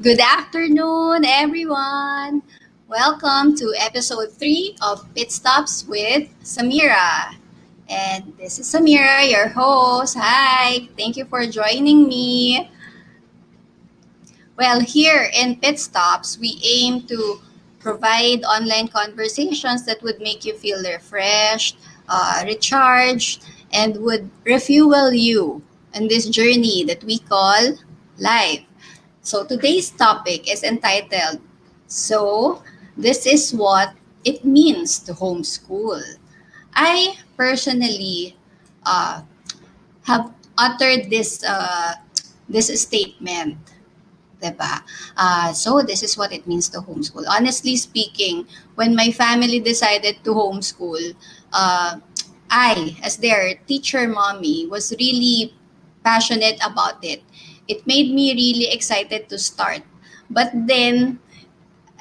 Good afternoon, everyone. Welcome to episode 3 of Pitstops with Samira. And this is Samira, your host. Hi, thank you for joining me. Well, here in Pitstops, we aim to provide online conversations that would make you feel refreshed, recharged, and would refuel you in this journey that we call life. So today's topic is entitled, So This is What It Means to Homeschool. I personally uh, have uttered this statement, diba? So this is what it means to homeschool. Honestly speaking, when my family decided to homeschool, uh, I, as their teacher mommy, was really passionate about it. It made me really excited to start. But then,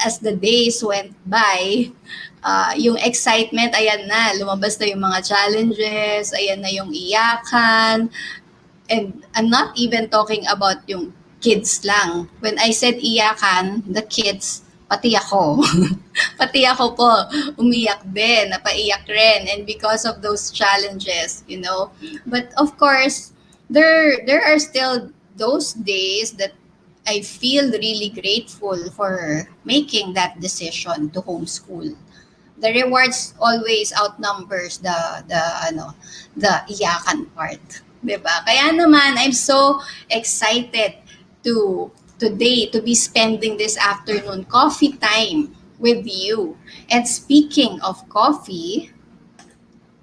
as the days went by, yung excitement, ayan na, lumabas na yung mga challenges, ayan na yung iyakan, and I'm not even talking about yung kids lang. When I said iyakan, the kids, pati ako. Pati ako po, umiyak din, napaiyak rin. And because of those challenges. But of course, there are still those days that I feel really grateful for making that decision to homeschool. The rewards always outnumbers the iyakan part, 'di ba? Kaya naman I'm so excited to today to be spending this afternoon coffee time with you. And speaking of coffee,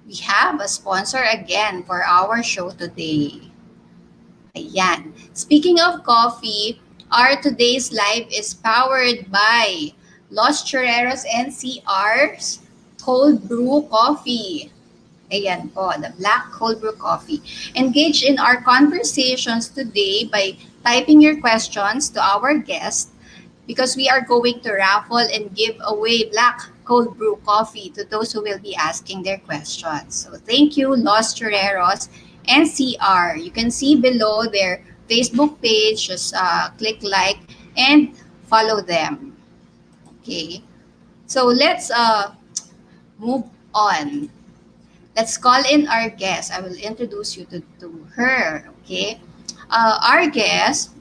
we have a sponsor again for our show today. Ayan. Speaking of coffee, our today's live is powered by Los Churreros NCR's Cold Brew Coffee. Ayan po, the Black Cold Brew Coffee. Engage in our conversations today by typing your questions to our guest because we are going to raffle and give away Black Cold Brew Coffee to those who will be asking their questions. So thank you, Los Churreros NCR. You can see below their Facebook page. Just click like and follow them. Okay. So let's move on. Let's call in our guest. I will introduce you to her. Okay. Our guest,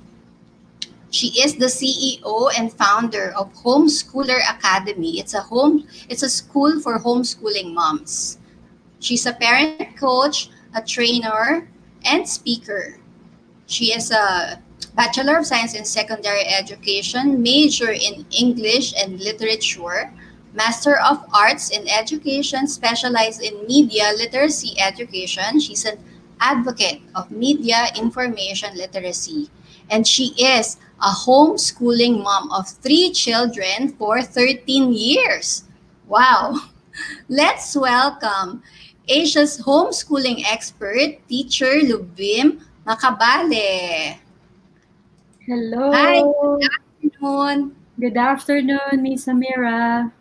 she is the CEO and founder of Homeschooler Academy. It's a school for homeschooling moms. She's a parent coach, a trainer, and speaker. She is a Bachelor of Science in Secondary Education, major in English and Literature, Master of Arts in Education, specialized in Media Literacy Education. She's an advocate of media information literacy. And she is a homeschooling mom of 3 children for 13 years. Wow! Let's welcome Asia's homeschooling expert, teacher Luvim Makabale. Hi, Hello. good afternoon. Good afternoon, Miss Samira.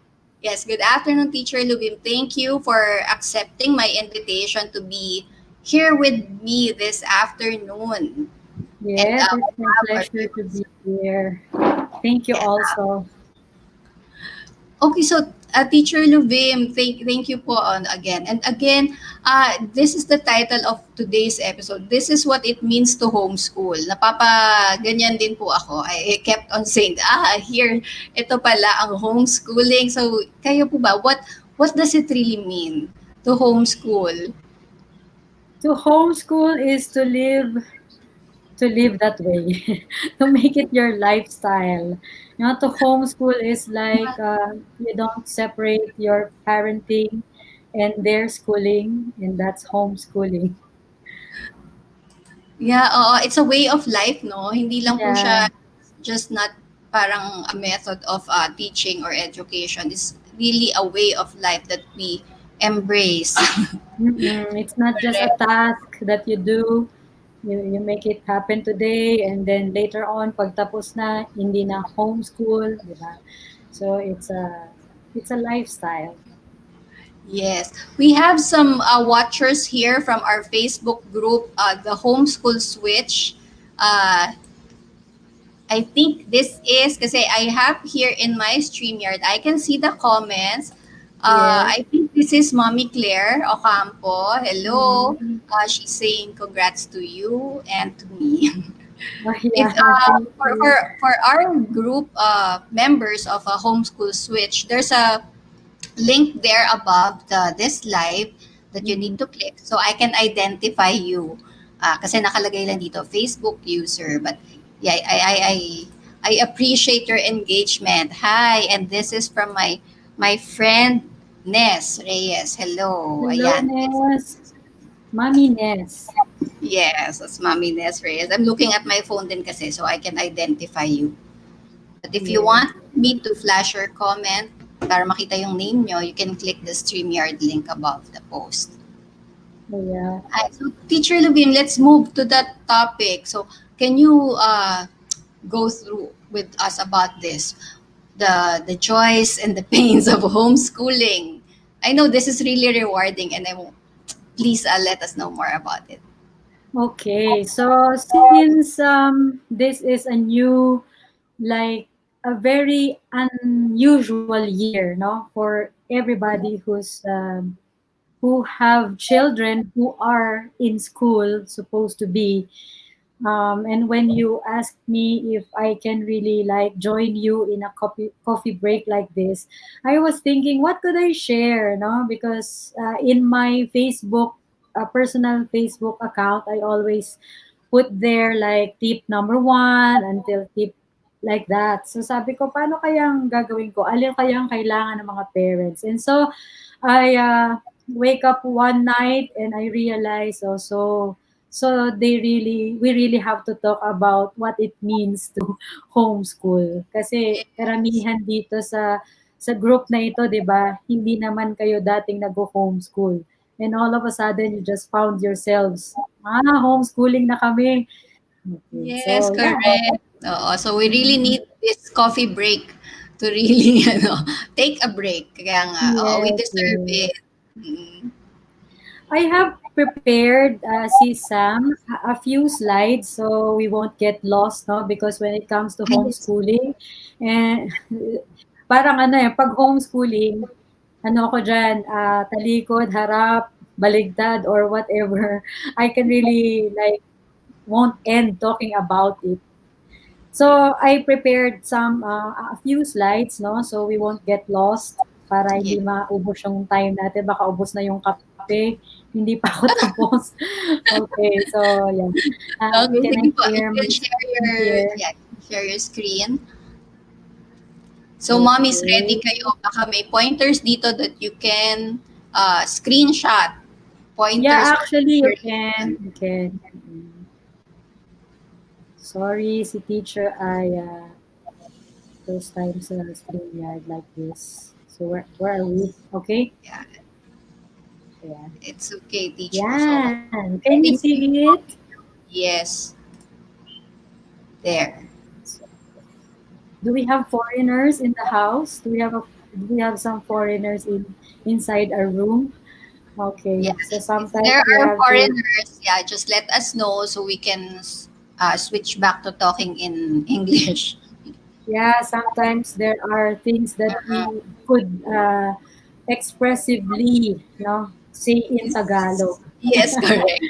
Yes, good afternoon, teacher Lubim. Thank you for accepting my invitation to be here with me this afternoon. And Yes, it's we my have our pleasure to viewers. be here. Thank you Yeah. also. Okay, so Teacher Luvim, thank you po on again. And again, this is the title of today's episode. This is what it means to homeschool. Ganyan din po ako. I kept on saying, here, ito pala ang homeschooling. So, kayo po ba, what does it really mean to homeschool? To homeschool is to live that way, to make it your lifestyle. To homeschool is like you don't separate your parenting and their schooling, and that's homeschooling. Yeah, it's a way of life, no? Hindi lang po Yeah. siya just not parang a method of teaching or education. It's really a way of life that we embrace. It's not just a Correct. task that you do. You make it happen today, and then later on, pagtapos na, hindi na homeschool, di ba? So it's a lifestyle. Yes. We have some watchers here from our Facebook group, the Homeschool Switch. Uh, I think this is kasi I have here in my StreamYard, I can see the comments. Yes. I think this is Mommy Claire Ocampo. Hello. Mm. She's saying congrats to you and to me. Oh, If yeah, thank you. for our group members of a homeschool switch, there's a link there above this live that you Mm. need to click so I can identify you. Kasi nakalagay lang dito, Facebook user. But yeah, I appreciate your engagement. Hi, and this is from my friend Ness Reyes. Hello. Hello, Ayan. Ness. Mommy Ness. Yes, that's Mommy Ness Reyes. I'm looking at my phone din kasi so I can identify you. But if you Yes. want me to flash your comment para makita yung name nyo, you can click the StreamYard link above the post. Oh, yeah. So, Teacher Luvim, let's move to that topic. So, can you go through with us about this, the joys and the pains of homeschooling? I know this is really rewarding, and please let us know more about it. Okay, so since this is a new, like a very unusual year, no, for everybody who have children who are in school supposed to be. And when you asked me if I can really like join you in a coffee break like this, I was thinking, what could I share? No, because in my Facebook, personal Facebook account, I always put there like tip number one until tip like that. So sabi ko, paano kayang gagawin ko? Alin kayang kailangan ng mga parents? And so I wake up one night and I realize also, so we really have to talk about what it means to homeschool. Kasi Yes. karamihan dito sa group na ito, 'di ba? Hindi naman kayo dating nag-homeschool. And all of a sudden you just found yourselves, homeschooling na kami. Okay. Yes, So, yeah. correct. So we really Mhm. need this coffee break to really take a break. Kaya nga, we Yes, deserve yes. it. Mm. I have prepared, si Sam, a few slides so we won't get lost, no? Because when it comes to Yes. homeschooling, and parang ano eh, pag homeschooling, ano ako dyan, talikod, harap, baligtad, or whatever, I can really like won't end talking about it. So I prepared a few slides, no? So we won't get lost para Yeah. hindi maubos yung time natin. Baka ubos na yung kape, hindi pa ako tapos. Okay, so yeah. Okay, Can I sige po. You share my can share screen here? share your screen. So, mom is ready Okay. kayo. Baka may pointers dito that you can screenshot. Yeah, Pointers or actually you can. inspiration. You can. Sorry, si teacher ay first time sa StreamYard like this. So where are we? Okay. Yeah, Yeah. it's okay, teacher. So, Yan. Can you ready see kayo? it? Yes, there. Do we have foreigners in the house? Do we have some foreigners inside our room? Yeah, Okay. So if sometimes there we are have to. foreigners, yeah, just let us know so we can switch back to talking in English. Yeah, sometimes there are things that we could expressively, say in Tagalog. Yes, correct.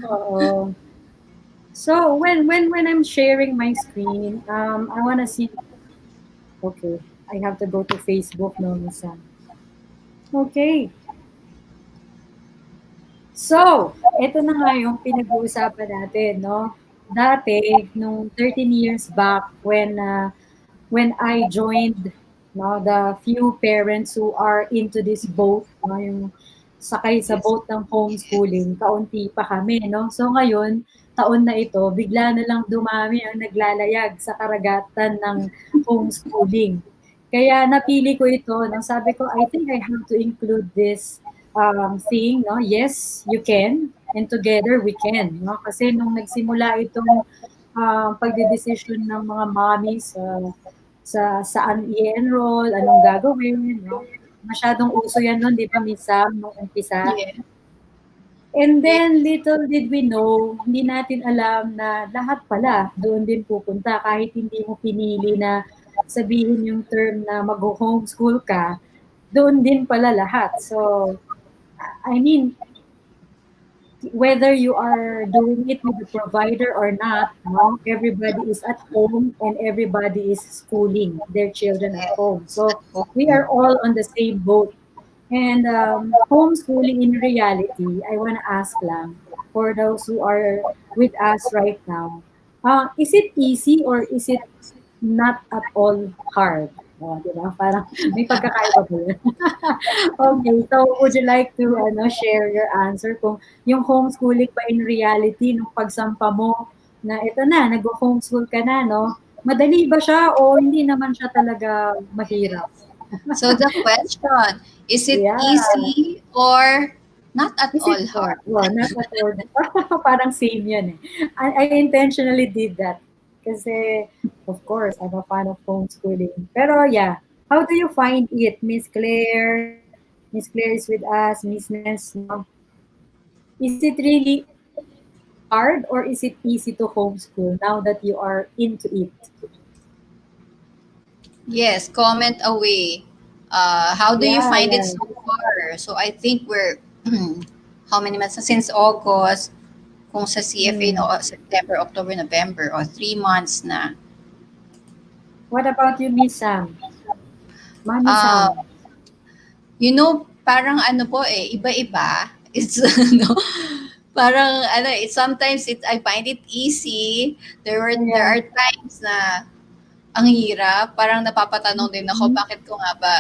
Oo. So when I'm sharing my screen, I wanna see. Okay, I have to go to Facebook, no, Misa. Okay. So, eto na nga yung pinag-uusapan natin, no? Dati, nung 13 years back, when I joined, no, the few parents who are into this boat, no, yung sakay sa Yes. boat ng homeschooling, kaunti pa kami, no? So ngayon, taon na ito, bigla na lang dumami ang naglalayag sa karagatan ng homeschooling. Kaya napili ko ito, no? Sabi ko, I think I have to include this thing, no? Yes, you can, and together we can, no? Kasi nung nagsimula itong pagdedesisyon ng mga mommies sa saan i-enroll, anong gagawin, no? Masyadong uso yan nun, di ba, Miss Sam, nung umpisa? Yeah. And Yeah. then little did we know, hindi natin alam na lahat pala doon din pupunta kahit hindi mo pinili na sabihin yung term na mag-homeschool ka, doon din pala lahat. So, I mean, whether you are doing it with the provider or not, no, everybody is at home and everybody is schooling their children at home. Yes. At So we home. are all on the same boat. And homeschooling in reality, I want to ask lang for those who are with us right now, is it easy or is it not at all hard? Oh, di ba? Parang may pagkakaiba ba yun? Okay, so would you like to share your answer kung yung homeschooling ba in reality nung pagsampa mo na ito na, nag-homeschool ka na, no? Madali ba siya o hindi naman siya talaga mahirap? So the question, is it Yeah. easy or not at Is it, all hard? well, not at all. Parang same yun eh. I intentionally did that. Kasi, of course, I'm a fan of homeschooling. Pero yeah, how do you find it, Miss Claire? Miss Claire is with us, Miss Ness, no? Is it really hard or is it easy to homeschool now that you are into it? Yes, comment away. How do you Yeah, find it yeah. so far? So I think we're how many months since August? Kung sa CFA no, Hmm. September, October, November, o 3 months na. What about you, Miss Sam? Mami Uh, Sam? parang ano po eh, iba-iba. It's no, parang ano, sometimes I find it easy. There Yeah. are times na ang hirap. Parang napapatanong din ako, Mhm. bakit ko nga ba,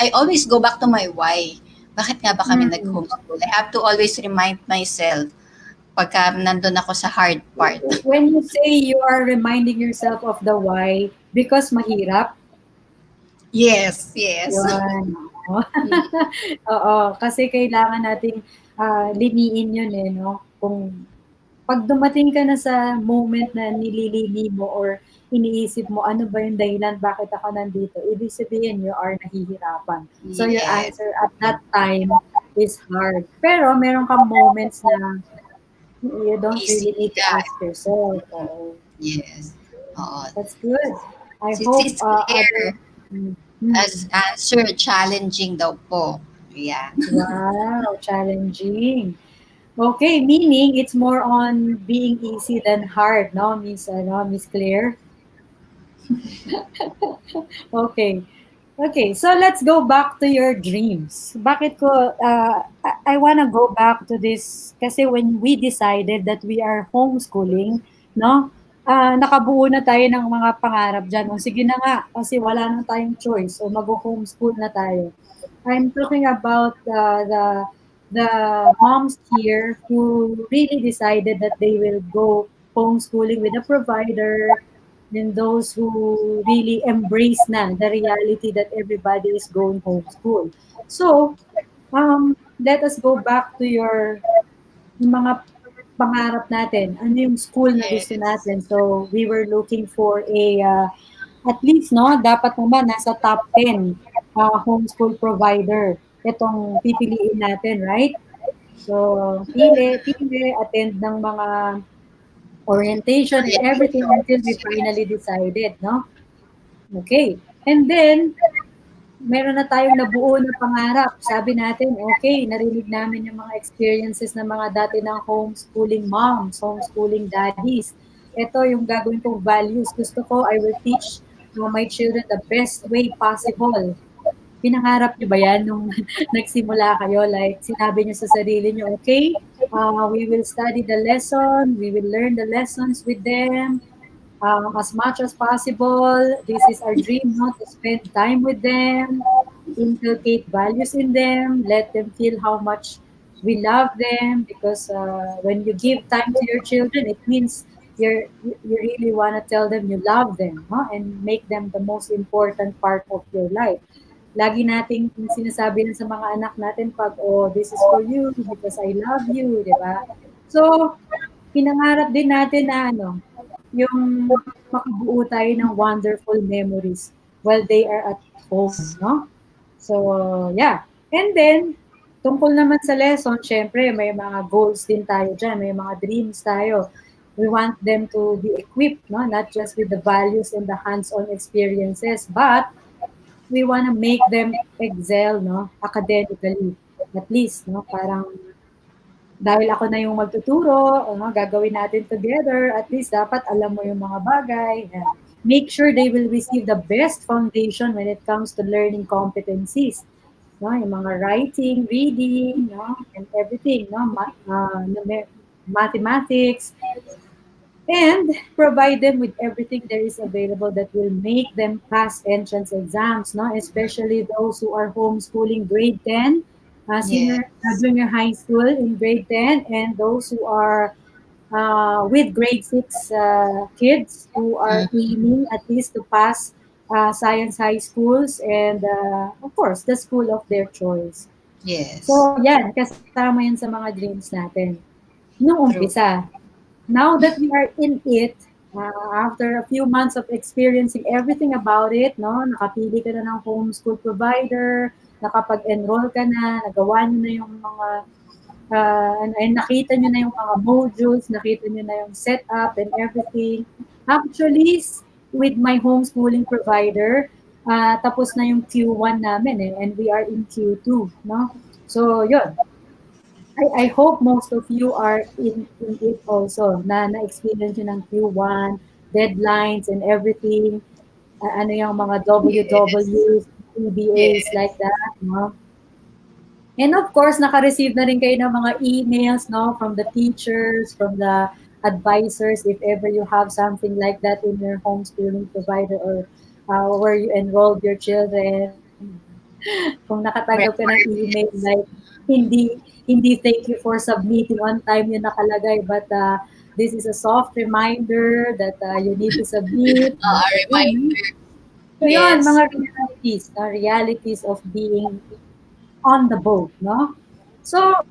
I always go back to my why. Bakit nga ba kami Mm. nag-homeschool? I have to always remind myself pagka nandun ako sa hard part. When you say you are reminding yourself of the why, because mahirap, Yes, yes. yun. Oo. Mm, Oo, kasi kailangan nating liniin yun eh, no? Kung pag dumating ka na sa moment na nililini mo or iniisip mo, ano ba yung dahilan bakit ako nandito? Ibig sabihin, you are nahihirapan. So your yes. answer at that time is hard. Pero meron kang moments na you don't Easy. really need to Yeah, ask yourself. Oo. yes. Oo. That's good. I Si hope Sis other. Claire Mm, has answered challenging daw po. Yeah. wow, challenging. Okay, meaning it's more on being easy than hard, no, Miss Claire? Okay. Okay, so let's go back to your dreams. Bakit ko, I wanna go back to this kasi when we decided that we are homeschooling, no? Nakabuo na tayo ng mga pangarap dyan. O sige na nga, kasi wala na tayong choice. O mag-homeschool na tayo. I'm talking about the moms here who really decided that they will go homeschooling with a provider, then those who really embrace na the reality that everybody is going homeschool. So, let us go back to yung mga pangarap natin. Ano yung school na gusto Yes. natin? So, we were looking for at least, no, dapat naman nasa top 10 homeschool provider. Itong pipiliin natin, right? So, pili, attend ng mga orientation and everything until we Orientations. finally Yes. decided, no? Okay. And then, meron na tayong nabuo na pangarap. Sabi natin, okay, narinig namin yung mga experiences ng mga dati ng homeschooling moms, homeschooling daddies. Ito yung gagawin kong values. Gusto ko, I will teach my children the best way possible. Pinangarap niyo ba yan nung nagsimula kayo? Like, sinabi niyo sa sarili niyo, okay, we will study the lesson, we will learn the lessons with them, as much as possible. This is our dream, no? To spend time with them, inculcate values in them, let them feel how much we love them. Because when you give time to your children, it means you really want to tell them you love them, no? And make them the most important part of your life. Lagi nating sinasabi sa mga anak natin pag, oh, this is for you because I love you, di ba? So, pinangarap din natin na yung makabuo tayo ng wonderful memories while they are at home, no? So, yeah. And then, tungkol naman sa lesson, syempre may mga goals din tayo dyan, may mga dreams tayo. We want them to be equipped, no? Not just with the values and the hands-on experiences, but we want to make them excel, no? Academically, at least, no? Parang dahil ako na yung magtuturo, ano, gagawin natin together, at least dapat alam mo yung mga bagay. And make sure they will receive the best foundation when it comes to learning competencies. No? Yung mga writing, reading, no? And everything, no? Mathematics, and provide them with everything there is available that will make them pass entrance exams, no? Especially those who are homeschooling grade 10, Yes. junior high school in grade 10, and those who are with grade 6 kids who are Mm, aiming at least to pass science high schools and, of course, the school of their choice. yes. So, yan, kasama yan sa mga dreams natin. Nung True. umpisa, now that we are in it, after a few months of experiencing everything about it, no, nakapili ka na ng homeschool provider, nakapag-enroll ka na, nagawa nyo na yung mga, and nakita nyo na yung mga modules, nakita nyo na yung setup and everything. Actually, with my homeschooling provider, tapos na yung Q1 namin and we are in Q2, no? So, yun, I hope most of you are in it also, na-experience yun ng Q1, deadlines and everything, ano yung mga Yes. WWs, PBAs Yes. like that, no? And of course, naka-receive na rin kayo ng mga emails, no, from the teachers, from the advisors, if ever you have something like that in your homeschooling provider or where you enrolled your children. Kung nakatanggap ka ng email like hindi thank you for submitting on time yung nakalagay, but this is a soft reminder that you need to submit. A Yun. reminder. So yun, Yes. mga realities of being on the boat, no? So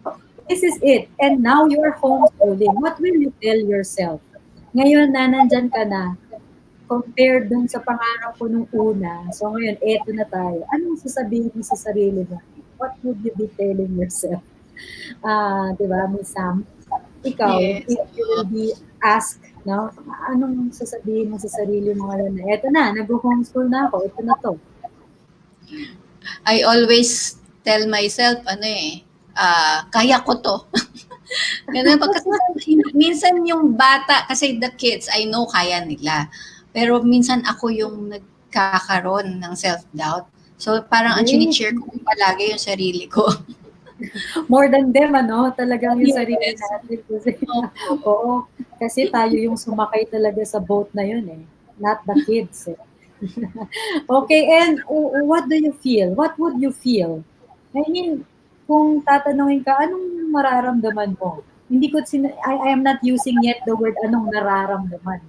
this is it. And now you're homeschooling. What will you tell yourself? Ngayon na nandyan ka na, compared dun sa pangarap ko nung una. So ngayon, eto na tayo. Anong sasabihin mo sa sarili mo? What would you be telling yourself? Di ba, Miss Sam? Ikaw, Yes. if you will be asked, no? Anong sasabihin mo sa sarili mo ngayon na, eto na, nag-homeschool na ako, ito na to. I always tell myself, ano eh, kaya ko to. Ganun pag kasi minsan yung bata, kasi the kids, I know kaya nila. Pero minsan ako yung nagkakaroon ng self-doubt. So parang ang Yes. chini-cheer ko palagi yung sarili ko. More than them, ano? Talagang yung sarili Yes. natin. Kasi, Opo. oo, kasi tayo yung sumakay talaga sa boat na yun eh. Not the kids eh. Okay, and what do you feel? What would you feel? I mean, kung tatanungin ka, anong mararamdaman mo? Hindi ko, I am not using yet the word anong nararamdaman.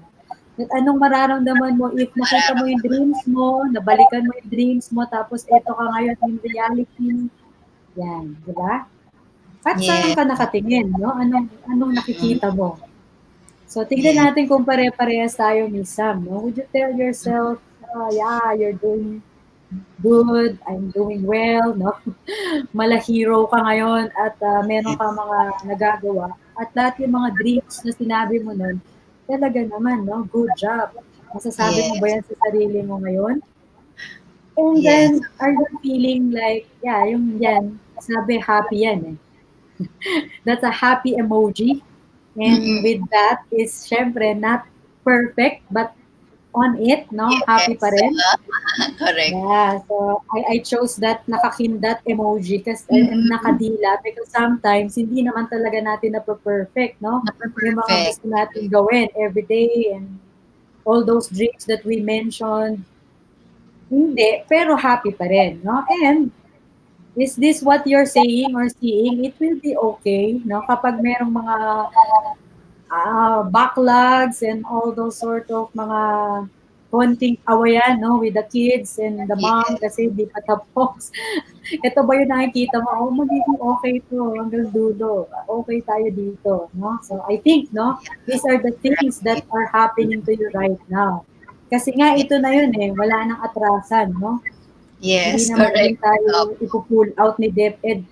At anong mararamdaman mo if nakita mo yung dreams mo, nabalikan mo yung dreams mo, tapos eto ka ngayon in reality. Yan, di ba? At saan Yes. ka nakatingin, no? Anong Mm. nakikita mo? So, tignan Yes. natin kung pare-parehas tayo, Miss Sam, no? Would you tell yourself, yeah, you're doing good, I'm doing well, no? Mala-hero ka ngayon at meron ka mga nagagawa. At lahat yung mga dreams na sinabi mo nun, talaga naman, no? Good job. Masasabi mo ba Yes. yan sa sarili mo ngayon? And Yes. then, are you feeling like, yeah, yung yan, sabi happy yan eh. That's a happy emoji. And Mm-mm. with that is syempre not perfect but on it, no? Happy pa Yes. rin. Correct. Yeah, so I chose that nakakindat emoji kasi Mm-mm. nakadila because sometimes hindi naman talaga natin na-perfect, no? Yung mga Perfect. gusto natin gawin every day and all those dreams that we mentioned, hindi, pero happy pa rin, no? And is this what you're saying or seeing? It will be okay, no? Kapag merong mga backlogs and all those sort of mga konting awayan, no, with the kids and the mom Yes. kasi di pa tapos. Ito ba yung nakikita mo? Oh, magiging okay to hanggang dulo. Okay tayo dito, no? So I think, no, these are the things that Right. are happening to you right now. Kasi nga Yes. ito na yun eh, wala nang atrasan, no? Hindi Yes. naman din Correct. tayo ipo-pull out ni DepEd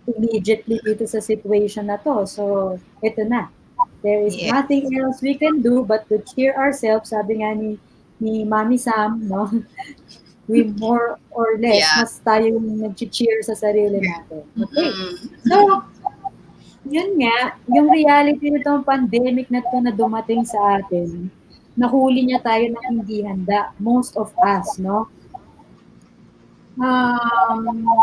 immediately dito sa situation na to. So, ito na. There is Yeah. nothing else we can do but to cheer ourselves. Sabi nga ni Mami Sam, no? We more or less, Yeah. mas tayo yung nag-cheer sa sarili natin. Okay. So, Mm. yun nga, yung reality nitong pandemic na to na dumating sa atin, nahuli niya tayo ng hindi handa, most of us, no?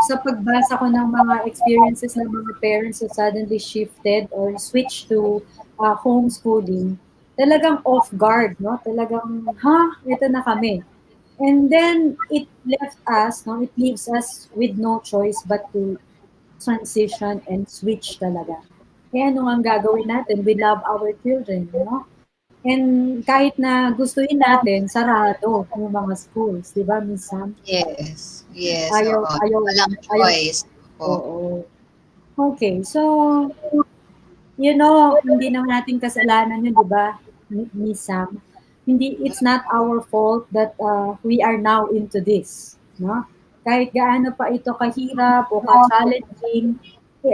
Sa pagbasa ko ng mga experiences ng mga parents who suddenly shifted or switched to homeschooling, talagang off guard, no? Talagang, ha, ito na kami. And then it left us, no? It leaves us with no choice but to transition and switch talaga. Kaya ano ang gagawin natin? We love our children, no? And kahit na gustuin natin, sarado yung mga schools, di ba, Miss Sam? Yes. Yes. Ayaw, Oo. ayaw, Walang ayaw. choice. Oo. Oo. Okay, so, hindi naman natin kasalanan yun, di ba, Miss Sam? Hindi, it's not our fault that we are now into this, no? Kahit gaano pa ito kahirap o ka-challenging,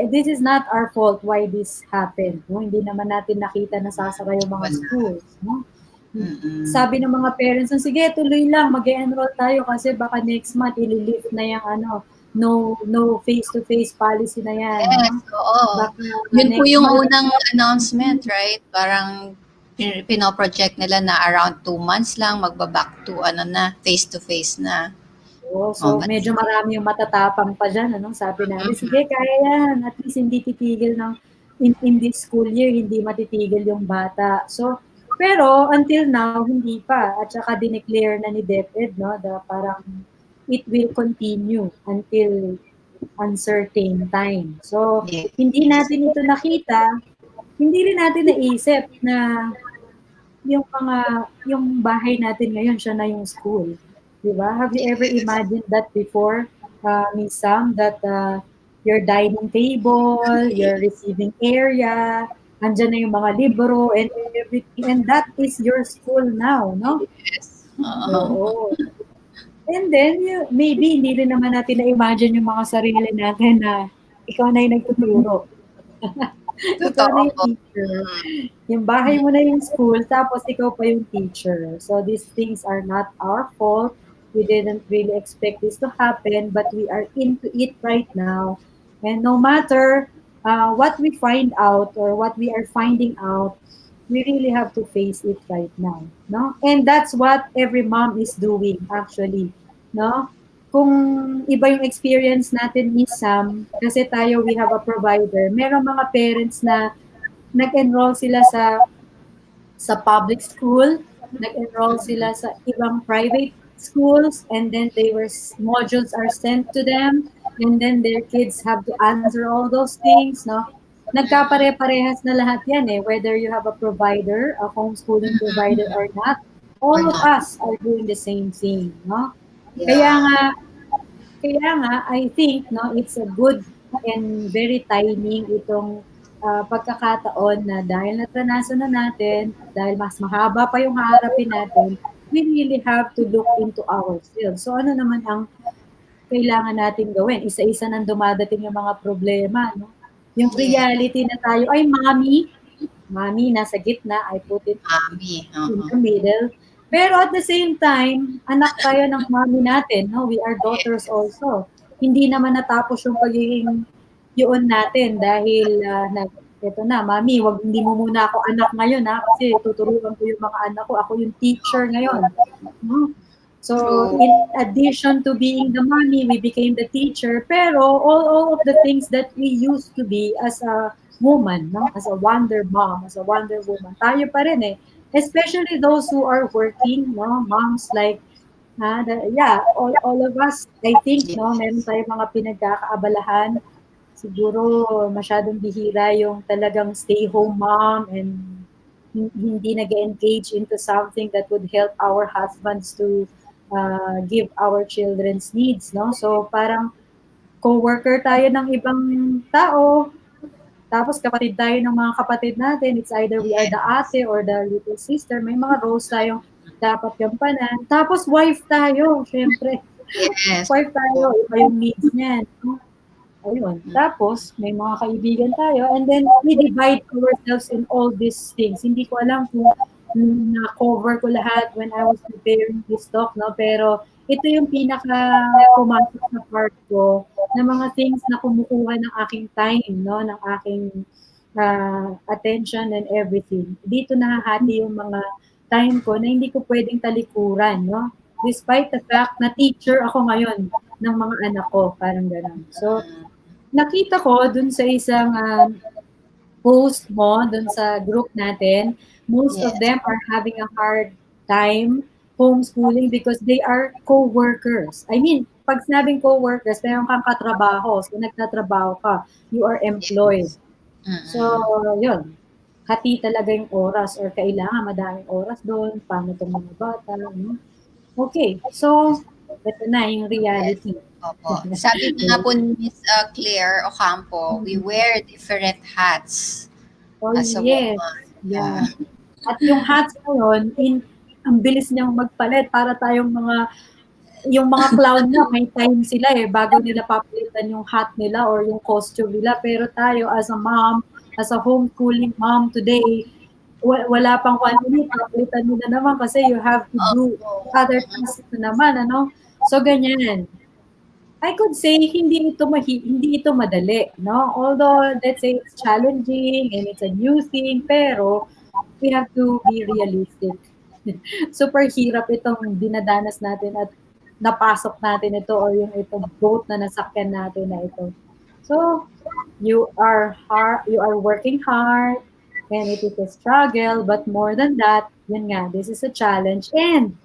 this is not our fault why this happened, no? Hindi naman natin nakita na sasara yung mga Wala. schools, no? Mm-mm. Sabi ng mga parents, sige, tuloy lang, mag-enroll tayo kasi baka next month ililift na yung no face-to-face policy na yan, Yes, no? oo. Baka Yun po next yung month, unang announcement, right? Parang pinoproject nila na around 2 months lang magba-back to ano na, face-to-face na. oh, so Oh, but medyo marami yung matatapang pa dyan, ano? Sabi natin, sige, kaya yan, at least hindi titigil ng, in this school year, hindi matitigil yung bata. So, pero until now, hindi pa. At saka dineclare na ni DepEd, no, da parang it will continue until uncertain time. So, hindi yes. natin ito nakita, hindi rin natin naisip na yung bahay natin ngayon, siya na yung school. Di ba? Have you ever Yes. imagined that before, Miss Sam, that your dining table, your receiving area, andyan na yung mga libro and everything, and that is your school now, no? Yes. Oo. Oo. And then, maybe hindi rin naman natin na-imagine yung mga sarili natin na ikaw na yung nagtuturo. Ikaw na yung Totoo. teacher. Yung bahay mo na yung school, tapos ikaw pa yung teacher. So these things are not our fault. We didn't really expect this to happen, but we are into it right now. And no matter what we find out or what we are finding out, we really have to face it right now. No? And that's what every mom is doing actually. No? Kung iba yung experience natin ni Sam, kasi tayo we have a provider, merong mga parents na nag-enroll sila sa public school, nag-enroll sila sa ibang private schools, and then modules are sent to them, and then their kids have to answer all those things, no? Nagkapare-parehas na lahat yan eh, whether you have a provider, a homeschooling provider or not, Or all of not. us are doing the same thing, no? Kaya Yeah. nga, I think, no, it's a good and very timing itong pagkakataon na dahil natranasan na natin, dahil mas mahaba pa yung haharapin natin, we really have to look into ourselves. So ano naman ang kailangan natin gawin? Isa-isa nang dumadating yung mga problema, no? Yung Yeah. reality na tayo ay mami nasa gitna, I put it Mami. in Oo. the middle. Pero at the same time, anak tayo ng mami natin, no? We are daughters also. Hindi naman natapos yung pagiging yun natin dahil eto na, mami, hindi mo muna ako anak ngayon ha, kasi tuturuan ko yung mga anak ko, ako yung teacher ngayon. No? So, True. in addition to being the mommy, we became the teacher. Pero all of the things that we used to be as a woman, no? As a wonder mom, as a wonder woman, tayo pa rin eh. Especially those who are working, no? Moms like, yeah, all of us, I think, no? Meron Yes. tayong mga pinagkakaabalahan. Siguro masyadong bihira yung talagang stay-home mom and hindi nag-engage into something that would help our husbands to give our children's needs, no? So parang co-worker tayo ng ibang tao, tapos kapatid tayo ng mga kapatid natin. It's either we are the Yes. ate or the little sister. May mga roles tayong dapat gampanan. Tapos wife tayo, syempre. Yes. Wife tayo, Oo. iba yung needs niyan. No? Ayun. Tapos, may mga kaibigan tayo and then we divide ourselves in all these things. Hindi ko alam kung na-cover ko lahat when I was preparing this talk, no? Pero ito yung pinaka pumasok sa part ko na mga things na kumukuha ng aking time, no? Ng aking attention and everything. Dito nahahati yung mga time ko na hindi ko pwedeng talikuran, no? Despite the fact na teacher ako ngayon ng mga anak ko, parang gano'n. So, nakita ko dun sa isang post mo dun sa group natin, most of Yes. them are having a hard time homeschooling because they are co-workers. I mean, pag sinabing co-workers, meron kang katrabaho. So, nagtatrabaho ka. You are employed. Yes. So, Mm-mm. yun. Hati talaga yung oras or kailangan madaming oras doon. Paano itong mga bata? No? Okay. So, ito na yung Yes. reality. Opo. Sabi nga po ni Miss Claire Ocampo, we wear different hats Oh, as a yes. woman. Yeah. At yung hats ngayon, ang bilis niyang magpalit para tayong yung mga clown nga, may time sila eh, bago nila papalitan yung hat nila or yung costume nila. Pero tayo, as a mom, as a homeschooling mom today, wala pang 1 minute, papalitan mo na naman kasi you have to do Opo. other Mm-mm. tasks na naman, ano? So, ganyan. I could say hindi ito madali, no? Although let's say it's challenging and it's a new thing, pero we have to be realistic. Super hirap itong dinadanas natin at napasok natin ito or yung itong boat na nasakyan natin na ito. So, you are working hard and it is a struggle, but more than that, yun nga, this is a challenge and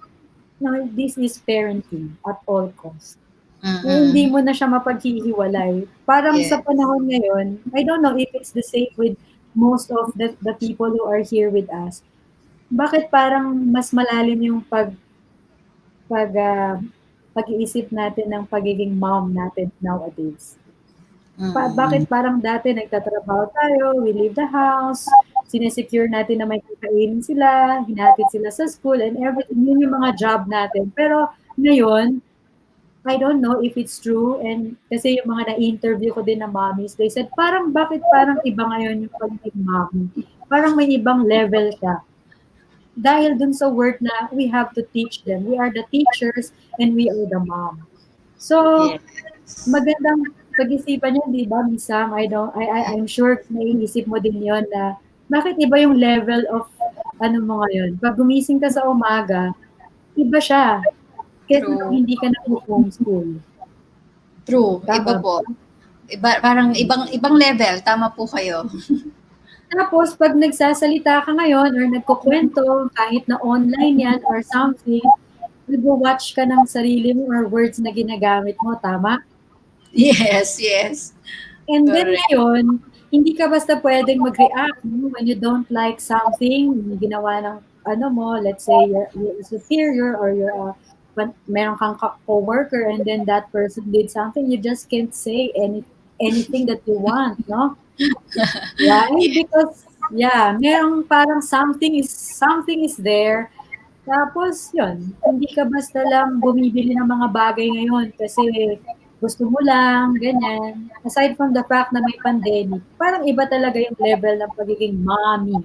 no, this is parenting at all costs. Hindi Mm-mm. mo na siya mapaghihiwalay. Parang sa Yes. panahon ngayon, I don't know if it's the same with most of the people who are here with us. Bakit parang mas malalim yung pag, pag-iisip natin ng pagiging mom natin nowadays? Bakit Mm-mm. parang dati nagtatrabaho tayo, we leave the house, sinesecure natin na may kakainin sila, hinatid sila sa school and everything. Yun yung mga job natin. Pero ngayon, I don't know if it's true and kasi yung mga na-interview ko din na mommies, they said parang bakit parang iba ngayon yung pagiging mommy. Parang may ibang level siya. Dahil dun sa work na we have to teach them. We are the teachers and we are the mom. So, Yes. magandang pag-isipan yun, di ba, Miss Sam? I'm sure naiisip mo din yon na bakit iba yung level of ano mo ngayon. Pag gumising ka sa umaga, iba siya. Kesa nung True. hindi ka na-homeschool. True. Tama Iba ba? po. Iba, parang ibang ibang level. Tama po kayo. Tapos 'pag nagsasalita ka ngayon or nagkukuwento kahit na online 'yan or something, nagwa-watch ka ng sarili mo or words na ginagamit mo, tama? Yes, yes. And then Correct. ngayon, hindi ka basta puwedeng mag-react, no, when you don't like something, yung ginawa ng ano mo, let's say you're a superior or you're a meron kang coworker and then that person did something, you just can't say anything that you want, no? Right? Yes. Because, yeah, merong parang something is there. Tapos, yun, hindi ka basta lang bumibili ng mga bagay ngayon kasi gusto mo lang, ganyan. Aside from the fact na may pandemic, parang iba talaga yung level ng pagiging mommy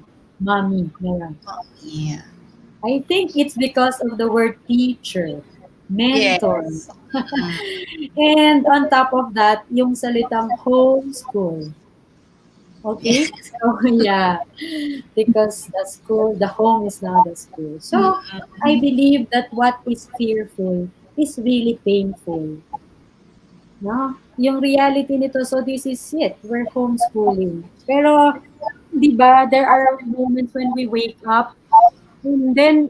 ngayon. Yeah. I think it's because of the word teacher, mentor, Yes. Mm. and on top of that, yung salitang homeschool. Okay? Yes. So, yeah, because the home is now the school. So, I believe that what is fearful is really painful. No? Yung reality nito, so this is it. We're homeschooling. Pero, di ba, there are moments when we wake up and then,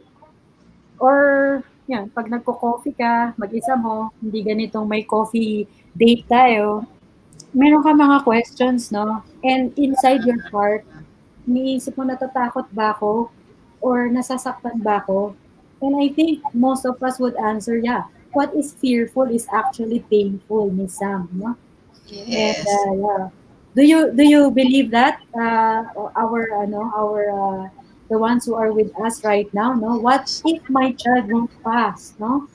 or, yan, pag nagko-coffee ka, mag-isa mo, hindi ganitong may coffee date tayo, meron ka mga questions, no? And inside your heart, iniisip mo, natatakot ba ako? Or nasasaktan ba ako? And I think most of us would answer, yeah. What is fearful is actually painful, Miss Sam, no? And Yes. yeah. Do you believe that the ones who are with us right now, no? What if my child won't pass, no?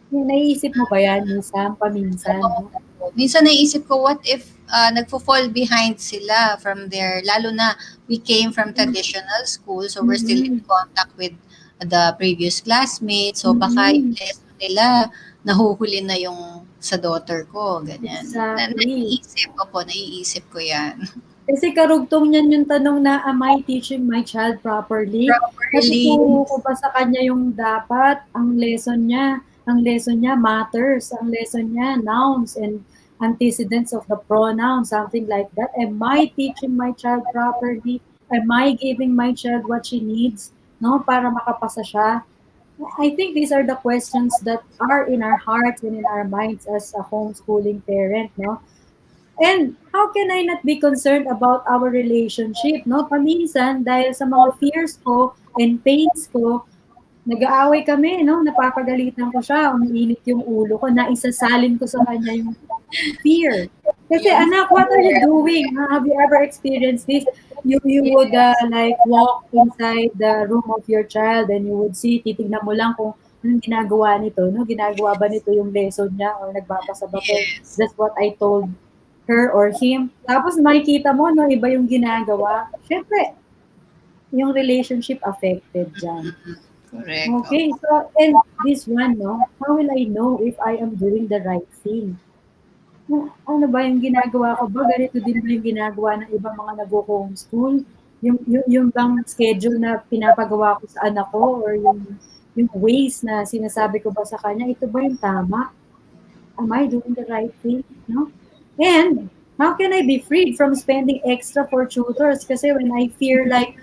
Yung naiisip mo ba yan, Miss Sam, paminsan, no? Minsan naisip ko, what if nagfo-fall behind sila from their, lalo na we came from traditional school, so we're still in Mm, contact with the previous classmates. So baka yung mm. lesson nila, nahuhuli na yung sa daughter ko, ganyan. Exactly. Naiisip ko yan. Kasi karugtong niyan yung tanong na, "Am I teaching my child properly?" Properly. Natuturo ko ba sa kanya yung dapat, ang lesson niya matters, ang lesson niya nouns and antecedents of the pronoun, something like that. Am I teaching my child properly? Am I giving my child what she needs, no, para makapasa siya? I think these are the questions that are in our hearts and in our minds as a homeschooling parent, no? And how can I not be concerned about our relationship, no? Paminsan, dahil sa mga fears ko and pains ko, nag-aaway kami, no? Napapagalitan ko siya, umiinit yung ulo ko, naisasalin ko sa kanya yung fear. Kasi Yung anak, what are you doing? Have you ever experienced this? You would like walk inside the room of your child and you would see, titignan mo lang kung anong ginagawa nito, no? Ginagawa ba nito yung lesson niya or nagbabasa ba to? yes. That's what I told her or him. Tapos makikita mo, no, iba yung ginagawa. Syempre, yung relationship affected dyan. Correct. Okay, so, and this one, no, how will I know if I am doing the right thing? Ano ba yung ginagawa ko ba? Ganito din ba yung ginagawa ng ibang mga nag-homeschool? Yung bang schedule na pinapagawa ko sa anak ko or yung ways na sinasabi ko ba sa kanya, ito ba yung tama? Am I doing the right thing? No? And how can I be freed from spending extra for tutors? Kasi when I fear like,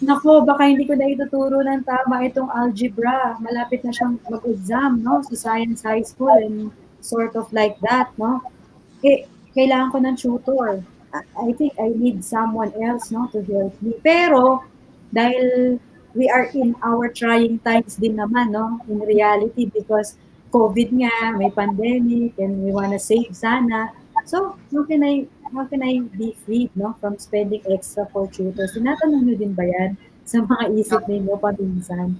nako, baka hindi ko na ituturo ng tama itong algebra. Malapit na siyang mag-exam, no? Sa science high school and sort of like that, no? Kailangan ko ng tutor. I think I need someone else, no, to help me. Pero, dahil we are in our trying times din naman, no, in reality, because COVID nga, may pandemic, and we wanna save sana. So, how can I be freed, no, from spending extra for tutors? Tinatanong niyo din ba yan sa mga isip ninyo paminsan?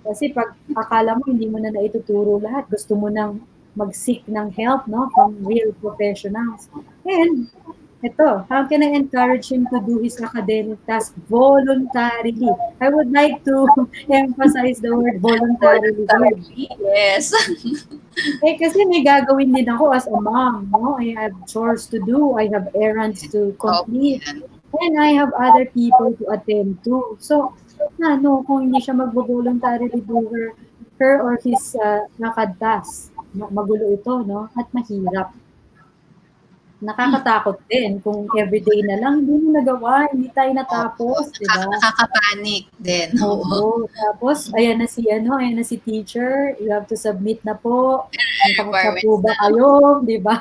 Kasi 'pag akala mo hindi mo na naituturo lahat, gusto mo ng mag-seek ng help, 'no, from real professionals. And eto, how can I encourage him to do his academic task voluntarily? I would like to emphasize the word voluntarily here. Voluntarily, yes. Kasi may gagawin din ako as a mom, 'no? I have chores to do, I have errands to Opo complete, yan. and I have other people to attend to. So, ano, kung hindi siya magvo-voluntarily do her or his lakad task, magulo ito, no? At mahirap. Nakakatakot din kung everyday na lang, hindi mo nagawa, hindi tayo Opo. natapos, di ba? Nakaka-panic din. Oo. Oo. Tapos, ayan na si teacher, you have to submit na po. Nakapagsa po Requirements ba na. kayo, di ba?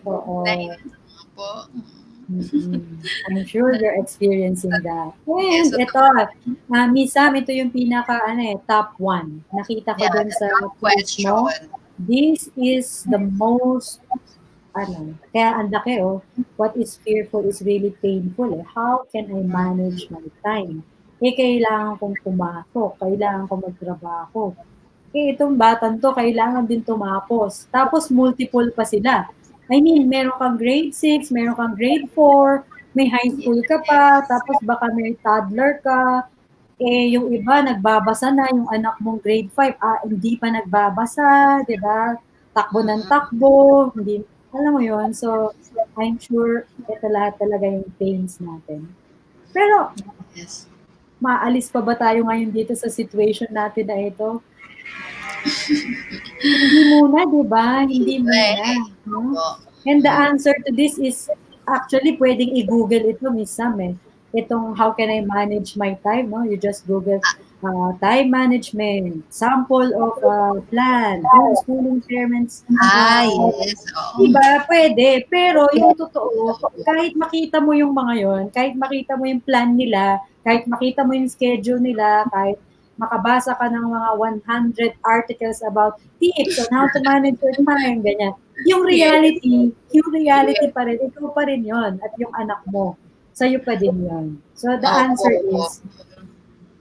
Oo. Nainis po. I'm sure you're experiencing that. Yes, And so ito, Miss Sam, ito yung pinaka, top one. Nakita ko yeah, dun the sa top post mo. question. This is the most, kaya ang laki, what is fearful is really painful, eh. How can I manage my time? Kailangan kong pumasok, kailangan kong magtrabaho. Itong batang 'to kailangan din tumapos, tapos multiple pa sila. I mean, meron kang grade 6, meron kang grade 4, may high school ka pa, Yes. tapos baka may toddler ka, yung iba nagbabasa na, yung anak mong grade 5, hindi pa nagbabasa, 'di ba? Takbo ng takbo, hindi alam mo 'yun. So, I'm sure ito lahat talaga yung pains natin. Pero Yes. maalis pa ba tayo ngayon dito sa situation natin na ito? Hindi muna, 'di ba? Hindi muna, Eh, 'no? opo. And the answer to this is actually puwedeng i-Google ito, Miss Sam, eh. Itong how can I manage my time, 'no? You just Google, time management, sample of, plan, homeschooling parents, Yes, oo. 'di ba, puwede. Pero yung totoo, kahit makita mo yung mga yun, kahit makita mo yung plan nila, kahit makita mo yung schedule nila, kahit makabasa ka ng mga 100 articles about tips on how to manage your time, ganyan. Yes. Yung reality pa rin, ikaw pa rin yun at yung anak mo, sa'yo pa din yun. So, the Opo, answer opo. is,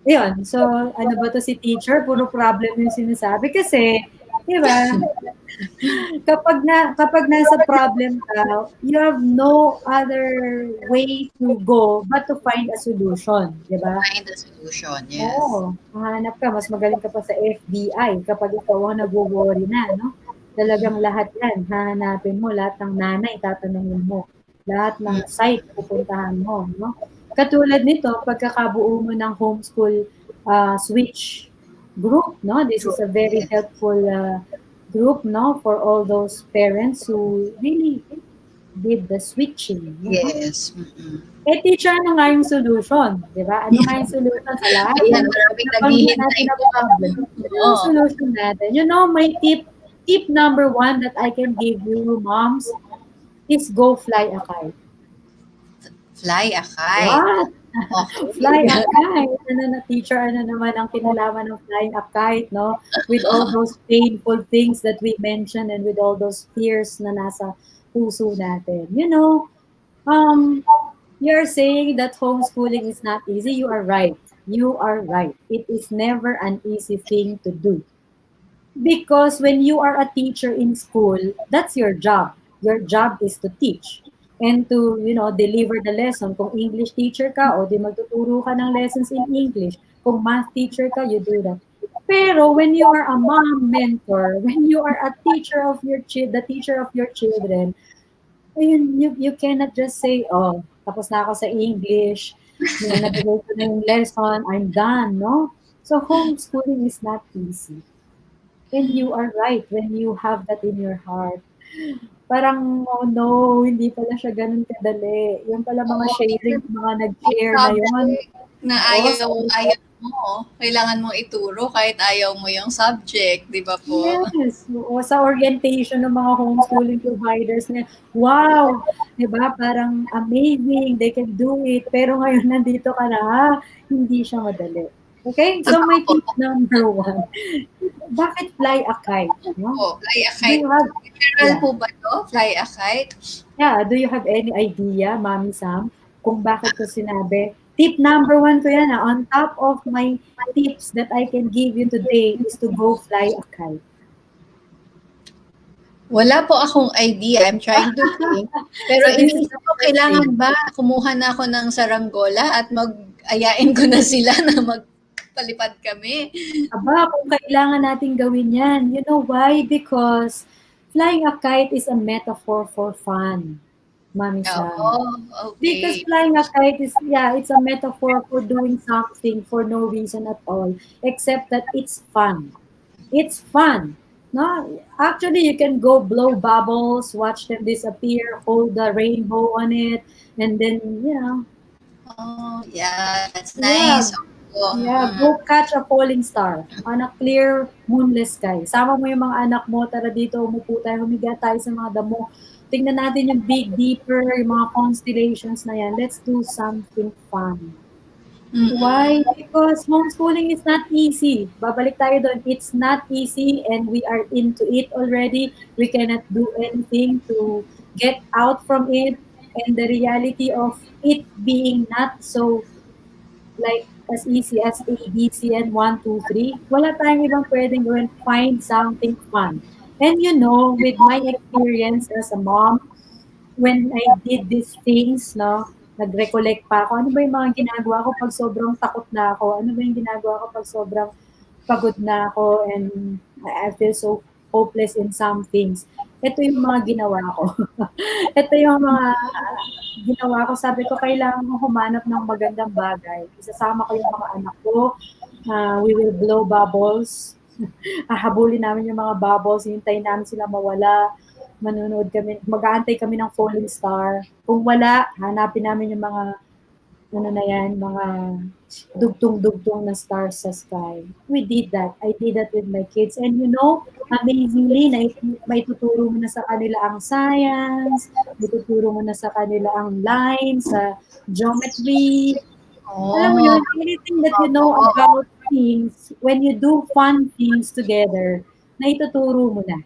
ayun. So, ano ba 'to si teacher, puro problem yung sinasabi kasi Di ba? Kapag nasa problem ka, you have no other way to go but to find a solution, 'di ba? Find a solution, yes. Oo, hahanap ka, mas magaling ka pa sa FBI kapag ikaw ang nagwo-worry na, 'no? Talagang lahat 'yan hahanapin mo, lahat ng nanay tatanungin mo, lahat ng Mm, site pupuntahan mo, 'no? Katulad nito, pagkakabuo mo ng homeschool switch group, 'no? This true. is a very Yes. helpful group, no, for all those parents who really did the switching, no? Yes. Mm-mm. Eh, teacher, ano nga yung solution, di ba? Ano nga yung solution sa lahat Ayan, ng maraming nabanggit naghihintay natin na po. problem? Ano yung Oo. solution natin? You know, my tip number one that I can give you, moms, is go fly a kite. Fly a kite. What? Fly a Okay. kite. Ano na, teacher, ano naman ang kinalaman ng flying a kite, no? With all those painful things that we mentioned and with all those fears na nasa puso natin. You know, you're saying that homeschooling is not easy. You are right. You are right. It is never an easy thing to do. Because when you are a teacher in school, that's your job. Your job is to teach and to, deliver the lesson. Kung English teacher ka, o di magtuturo ka ng lessons in English. Kung math teacher ka, you do that. Pero when you are a mom mentor, when you are a teacher of the teacher of your children, ayun, you cannot just say, oh, tapos na ako sa English, nabigay ko na yung lesson, I'm done, no? So homeschooling is not easy. And you are right when you have that in your heart. Parang, oh no, hindi pala siya ganun kadali. Yung pala mga Oo, sharing, minsan mga may nag-share na yon. subject na Oo, ayaw mo. Kailangan mong ituro kahit ayaw mo yung subject, di ba po? yes. Oo, sa orientation ng mga homeschooling providers na, wow, 'di ba? Parang amazing, they can do it. Pero ngayon nandito ka na, hindi siya madali. Okay? So Totoo my po. tip number one, bakit fly a kite, no? Po. Fly a Do kite. you have, Literal yeah, po ba to? Fly a kite? do you have any idea, Mami Sam, kung bakit ko sinabi? Tip number one ko yan, on top of my tips that I can give you today is to go fly a kite. Wala po akong idea. I'm trying to think. Pero So this is iniisip the ko, first kailangan thing. ba kumuha na ako ng saranggola at mag-ayain ko na sila na magpalipad kami? Aba, kung kailangan natin gawin yan. You know why? Because flying a kite is a metaphor for fun, Mami Sam. Oo, Because okay. flying a kite is, yeah, it's a metaphor for doing something for no reason at all, except that it's fun. It's fun. No, actually, you can go blow bubbles, watch them disappear, hold the rainbow on it, and then, Oh, yeah, that's yeah, nice. Oo, yeah, go catch a falling star on a clear, moonless sky. Sama mo yung mga anak mo, tara dito, umupo tayo, humiga tayo sa mga damo. Tingnan natin yung Big Dipper, yung mga constellations na yan. Let's do something fun. Why? mm. Because homeschooling is not easy. Babalik tayo doon. It's not easy and we are into it already. We cannot do anything to get out from it. And the reality of it being not so like as easy as A, B, C, and 1, 2, 3. Wala tayong ibang pwedeng gawin. Find something fun. And with my experience as a mom, when I did these things, no, nag-recollect pa ako, ano ba yung mga ginagawa ko pag sobrang takot na ako? Ano ba yung ginagawa ko pag sobrang pagod na ako and I feel so hopeless in some things? Ito yung mga ginawa ko. Ito yung mga ginawa ko. Sabi ko, kailangan ko humanap ng magandang bagay. Isasama ko yung mga anak ko. We will blow bubbles. Hahabulin namin yung mga bubbles. Hintayin namin sila mawala. Manonood kami. Mag-aantay kami ng falling star. Kung wala, hanapin namin yung mga mga dugtong-dugtong na stars sa sky. We did that. I did that with my kids. And amazingly, may tuturo mo na sa kanila ang science, may tuturo mo na sa kanila ang lines, sa geometry. Alam mo Oh, yun, anything that you know oo. about things, when you do fun things together, naituturo mo na.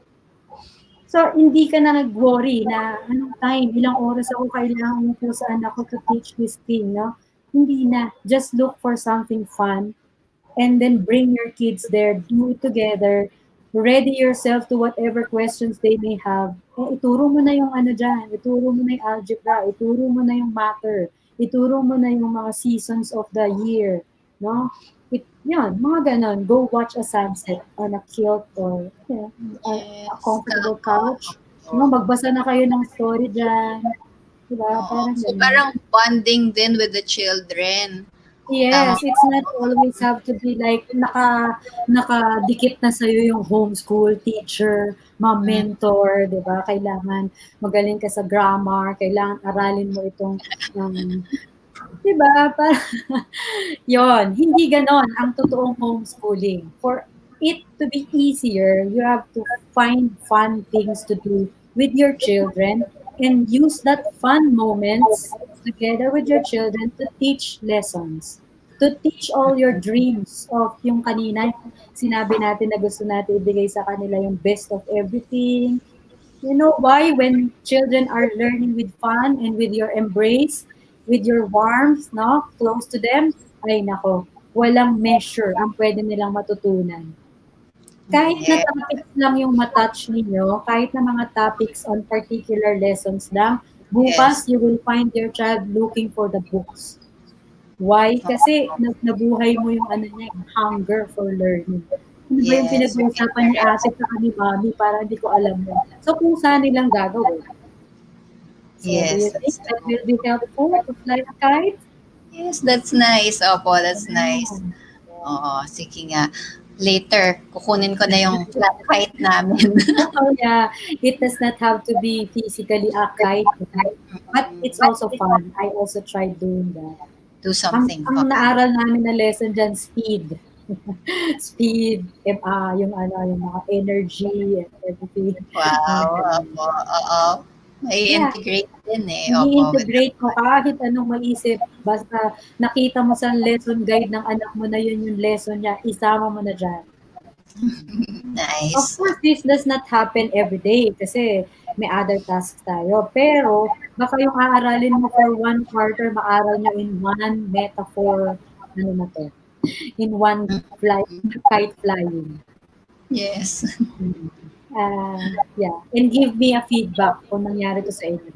So, hindi ka na nag-worry na anong time, ilang oras ako kailangan ko sa anak ko to teach this thing, no? Hindi na. Just look for something fun and then bring your kids there, do it together. ready yourself to whatever questions they may have. Eh, ituro mo na yung ano dyan, ituro mo na yung algebra, ituro mo na yung matter, ituro mo na yung mga seasons of the year, no? Yan, mga ganon. Go watch a sunset on a kilt or a Yes. comfortable couch. No, Oo. magbasa na kayo ng story dyan. Diba? Oo. Parang So, ganon. parang bonding din with the children. Tama Yes, ba? it's not always have to be like nakadikit na sa'yo yung homeschool teacher, Mm. mentor, 'di ba? Kailangan magaling ka sa grammar, kailangan aralin mo itong, um, 'di ba? Para yon, hindi ganon ang totoong homeschooling. For it to be easier, you have to find fun things to do with your children and use that fun moments together with your children to teach lessons. To teach all your dreams of yung kanina, sinabi natin na gusto natin ibigay sa kanila yung best of everything. You know why? When children are learning with fun and with your embrace, with your warmth, no, close to them, ay nako, walang measure ang pwede nilang matutunan. Kahit na Yeah. topics lang yung matouch ninyo, kahit na mga topics on particular lessons lang, bukas Yes. you will find your child looking for the books. Why? Kasi nabuhay mo yung ano niya, yung hunger for learning. Ano ba yung Yes. Yung pinag-uusapan ni ate interest. sa ni mami para hindi ko alam yun. So, kung saan nilang gagawin. So, do you Yes, think that's that true. will be helpful to fly a kite? Yes, that's nice. Opo, that's nice. Yeah. Oo, sige nga. Later, kukunin ko na yung flat kite namin. Oh, yeah. It does not have to be physically a kite, right? But it's But also fun. I also tried doing that. do Ang, something ang fun. naaral namin na lesson dyan, speed. Speed, yung ano, yung mga energy and everything. Mga Wow, ganun. opo, oo. May Yeah, integrate din eh. Opo, with i-integrate mo kahit anong maisip. Basta nakita mo sa lesson guide ng anak mo na yun yung lesson niya, isama mo na dyan. Of nice. course, this does not happen every day kasi may other tasks tayo. Pero baka yung aaralin mo for 1 quarter, maaral nyo in one metaphor, ano na to, in one fly, kite flying. Yes. Mm. Yeah, and give me a feedback kung nangyari to sa inyo.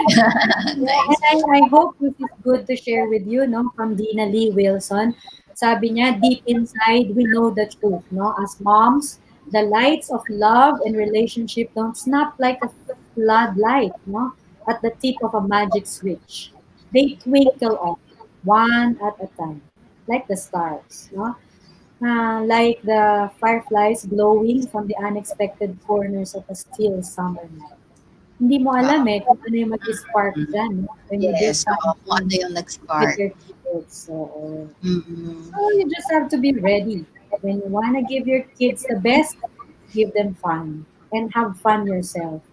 Yeah, Nice. and I hope this is good to share with you, no, from Dina Lee Wilson. Sabi niya, deep inside, we know the truth, no? As moms, the lights of love and relationship don't snap like a floodlight, no? At the tip of a magic switch. They twinkle off, one at a time, like the stars, no? Like the fireflies glowing from the unexpected corners of a still summer night. Hindi mo alam Wow. kung ano yung mag-spark Mm. dyan, no? When you do Yes. Oo, kung ano something yung with nag-spark. your kids. So Mm-mm. you just have to be ready. When you want to give your kids the best, give them fun and have fun yourself.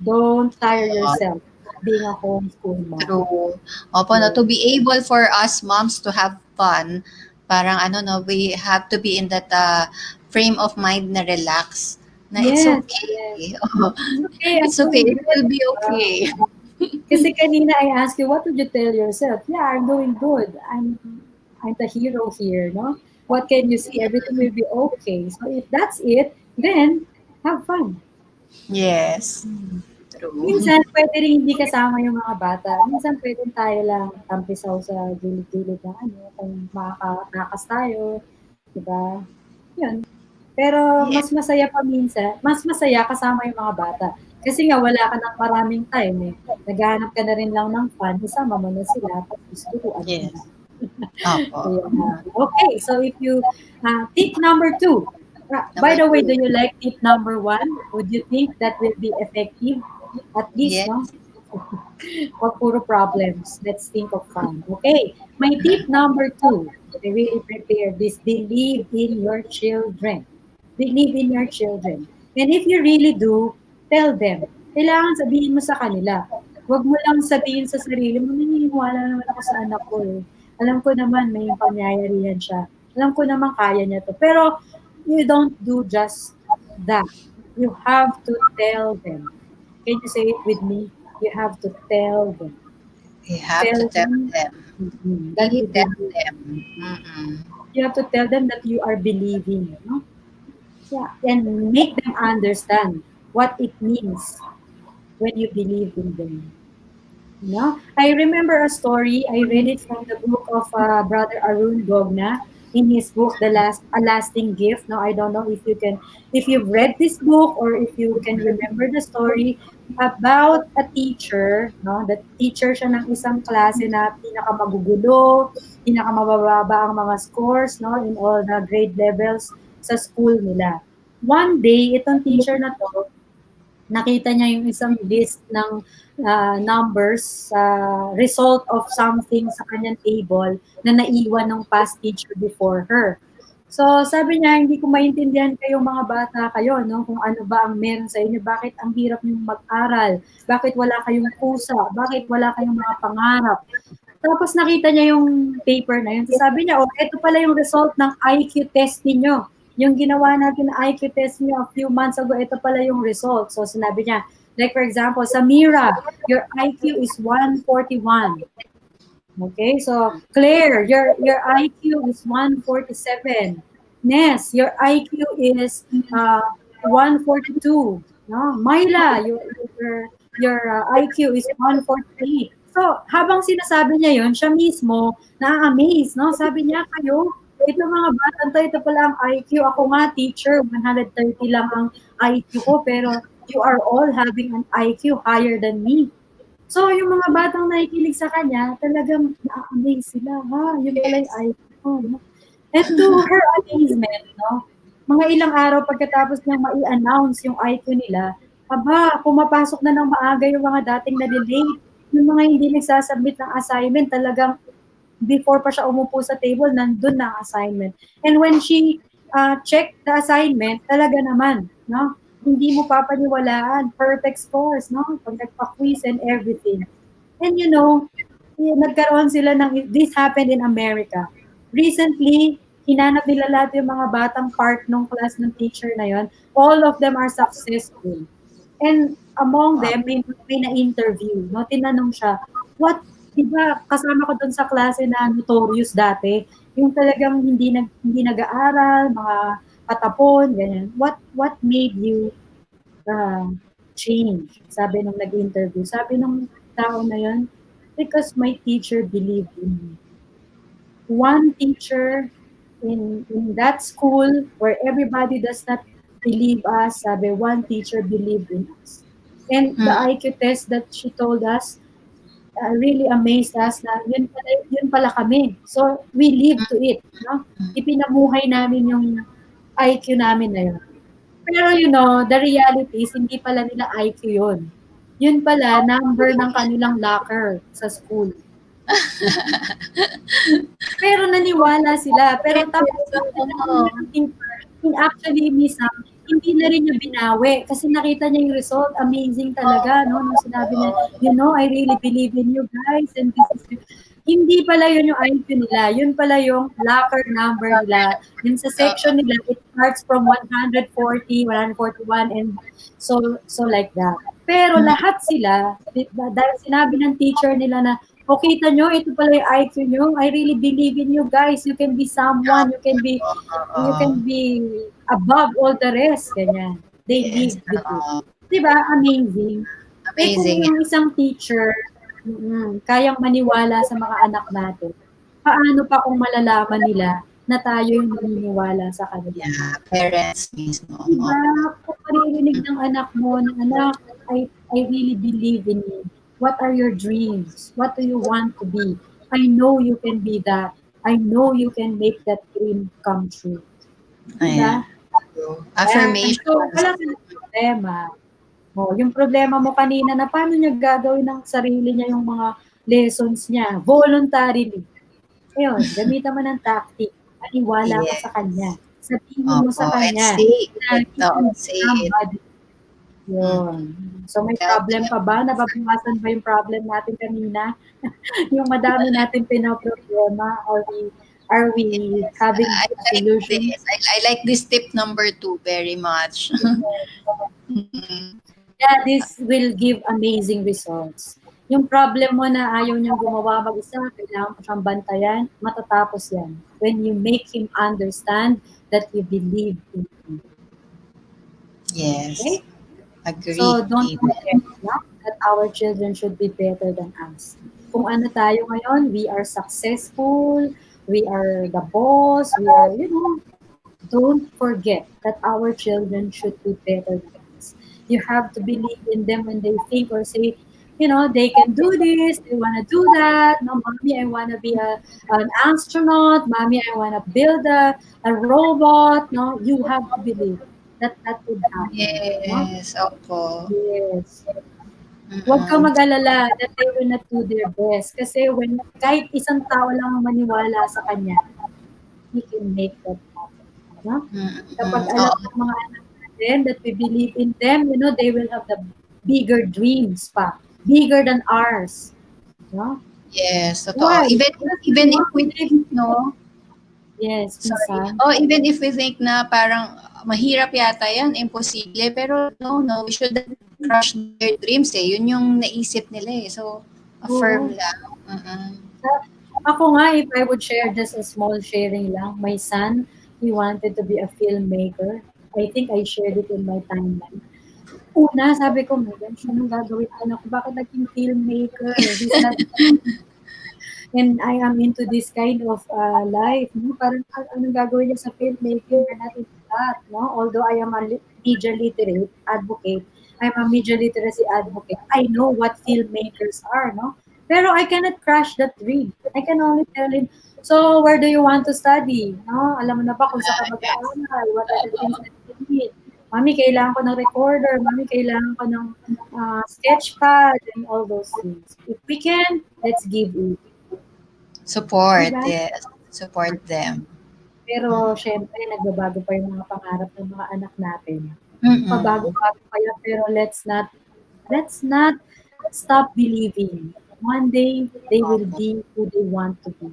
Don't tire yourself being a homeschool mom. True. Opo, no, So, to be able for us moms to have fun, parang ano no, we have to be in that frame of mind na relax. Na it's yes, yes. okay. Oo. It's okay. I'm It's okay. doing It good. will be Diba? okay. Kasi kanina I asked you, what would you tell yourself? Yeah, I'm doing good. I'm the hero here, no? What can you see? Everything will be okay. So if that's it, then have fun. Yes. Hmm. True. Minsan pwede rin hindi kasama yung mga bata. Minsan pwedeng tayo lang tampisaw sa gilid-gilid ng ano, kung makakatakas tayo, 'di ba? 'Yun. Pero Yeah. mas masaya kasama yung mga bata. Kasi nga wala ka ng maraming time eh. Naghahanap ka na rin lang ng fun, isama mo na sila, tapos turuan mo na. Yes. Opo. Kaya, okay, so if you, tip number 2. By Number the way, do two. you like tip number 1? Would you think that will be effective? At least, Yes. no? Wag puro problems. Let's think of fun. Okay, my tip number 2. I really prepared this. Believe in your children. Believe in your children. And if you really do, tell them. Kailangan sabihin mo sa kanila. Huwag mo lang sabihin sa sarili mo, naniniwala naman ako sa anak ko eh. Alam ko naman may pangyayarihan siya. Alam ko naman kaya niya to. Pero you don't do just that. You have to tell them. Can you say it with me? You have to tell them. We have to Tell tell them them. that We you tell believe. them. Mm-mm. You have to tell them that you are believing. No? Yeah, and make them understand what it means when you believe in them. No, I remember a story. I read it from the book of Brother Arun Gogna in his book, The Last A Lasting Gift. Now, I don't know if you can, if you've read this book or if you can remember the story about a teacher. No, the teacher siya ng isang klase na pinakamagugulo, pinakamababa ang mga scores, no, in all the grade levels sa school nila. One day, itong teacher na to, nakita niya yung isang list ng numbers sa result of something sa kanyang table na naiwan ng past teacher before her. So, sabi niya, hindi ko maintindihan kayong mga bata kayo, no? Kung ano ba ang meron sa inyo, bakit ang hirap niyong mag-aral, bakit wala kayong pusa, bakit wala kayong mga pangarap. Tapos nakita niya yung paper na yun. So sabi niya, oh, ito pala yung result ng IQ test ninyo. Yung ginawa natin na IQ test niyo a few months ago, ito pala yung result. So sinabi niya, like for example, Samira, your IQ is 141. Okay, so Claire, your IQ is 147. Ness, your IQ is 142. No, Myla, your IQ is 148. So, habang sinasabi niya yon, siya mismo na-amaze, no? Sabi niya, kayo, ito mga batang to, ito pala ang IQ. Ako nga, teacher, 130 lang ang IQ ko, pero you are all having an IQ higher than me. So, yung mga batang nakikinig sa kanya, talagang na-amaze sila. Ha, yun pala yung Yes. idol ko, no? And to her amazement, no? Mga ilang araw pagkatapos niyang mai-announce yung IQ nila, aba, pumapasok na ng maaga yung mga dating nalilate. Yung mga hindi nagsasubmit ng assignment, talagang before pa siya umupo sa table, nandun na ang assignment. And when she checked the assignment, talaga naman, no? Hindi mo papaniwalaan, perfect scores, no? Pag nagpa-quiz and everything. And you know, nagkaroon sila ng, this happened in America. Recently, hinanap nila lahat yung mga batang part ng class ng teacher na yon. All of them are successful. And among Wow. them, may na-interview, no? Tinanong siya, what, di ba, kasama ko doon sa klase na notorious dati, yung talagang hindi nag-aaral, mga patapon, ganyan. What made you uh, change? Sabi nung nag-interview. Sabi nung tao na yun, because my teacher believed in me. One teacher in that school where everybody does not believe us, sabi, one teacher believed in us. And the Mm, IQ test that she told us really amazed us na yun pala kami. So, we live to it. No? Ipinamuhay namin yung IQ namin na yun. Pero you know, the reality is hindi pala nila IQ yun. Yun pala, number ng kanilang locker sa school. Pero naniwala sila. Pero tapos yes, nung tinanong niya oo. ng teacher, actually, minsan, hindi na rin niya binawi kasi nakita niya yung result. Amazing talaga, no? Nung sinabi niya, you know, I really believe in you guys and this is hindi pala yun yung IQ nila. Yun pala yung locker number nila. Yun sa Oo. section nila, it starts from 140, 141, and so like that. Pero Mm, lahat sila, dahil sinabi ng teacher nila na, o kita nyo, ito pala yung IQ nyo. I really believe in you guys. You can be someone. You oo. can be above all the rest. Ganyan. They Yes, live with it. oo. Diba? Amazing. Eh kung Amazing. yung isang teacher, kayang maniwala sa mga anak natin, paano pa kung malalaman nila na tayo yung naniniwala sa kanila? Yeah, parents mismo. Diba? Oo. Kung maririnig ng anak mo na, anak, I really believe in you. What are your dreams? What do you want to be? I know you can be that. I know you can make that dream come true. Ayan. Diba? Yan. So, Affirmations. wala ka ng problema. Oh, yung problema mo kanina na paano niya gagawin ng sarili niya yung mga lessons niya, voluntarily. Ayun, gamitan mo ng tactic. Paniwala ka sa kanya. Yes. Sabihin mo sa Opo. And kanya say na it. he Oo, can be say it. somebody. Mm. Yun. So may Tell problem them. pa ba? Nababawasan ba yung problem natin kanina? Yung madami natin pinoproblema? Are we having I a like solution? this. I like this tip number 2 very much. Mm. Yeah, this will give amazing results. Yung problem mo na ayaw niyang gumawa mag-isa, kailangan mo siyang bantayan, matatapos yan. When you make him understand that you believe in him. Yes. Okay? So, Agree. don't Amen. forget no, that our children should be better than us. Kung ano tayo ngayon, we are successful, we are the boss, we are, don't forget that our children should be better than us. You have to believe in them when they think or say, they can do this, they want to do that. No, mommy, I want to be an astronaut. Mommy, I want to build a robot. No, you have to believe that that would happen. No? Yes. Opo. Yes. Huwag kang Mm-mm. mag-alala that they will not do their best. Kasi kahit isang tao lang ang maniwala sa kanya, he can make that happen. No? Kapag Mm-mm. alam Oo. ng mga anak natin that we believe in them, they will have the bigger dreams pa. Bigger than ours. No? Yes, totoo. Why? Because Even if we believe think, in them. no, Yes, sorry. minsan. Oh, even if we think na parang mahirap yata yan, imposible, pero no, no, we shouldn't crush their dreams eh. Yun yung naisip nila eh. So, affirm Oo. lang. Mm-mm. Ako nga, if I would share just a small sharing lang, my son, he wanted to be a filmmaker. I think I shared it in my timeline. Una, sabi ko, my gosh, anong gagawin ko na ako? Bakit naging filmmaker? He's not, and I am into this kind of life. No? Parang, anong gagawin niya sa filmmaking? We're not into that. No? Although I am a media literate advocate, I'm a media literacy advocate. I know what filmmakers are. No? Pero I cannot crush that dream. I can only tell him, so where do you want to study? No? Alam mo na ba kung saan ka mag-aaral? What are the things that you need? Mami, kailangan ko ng recorder. Mami, kailangan ko ng sketchpad and all those things. If we can, let's give it. Support, Diba? yes. Support them. Pero syempre, nagbabago pa yung mga pangarap ng mga anak natin. Mm-mm. Pabago-bago pa yan, pero let's not stop believing. One day, they will Opo. be who they want to be.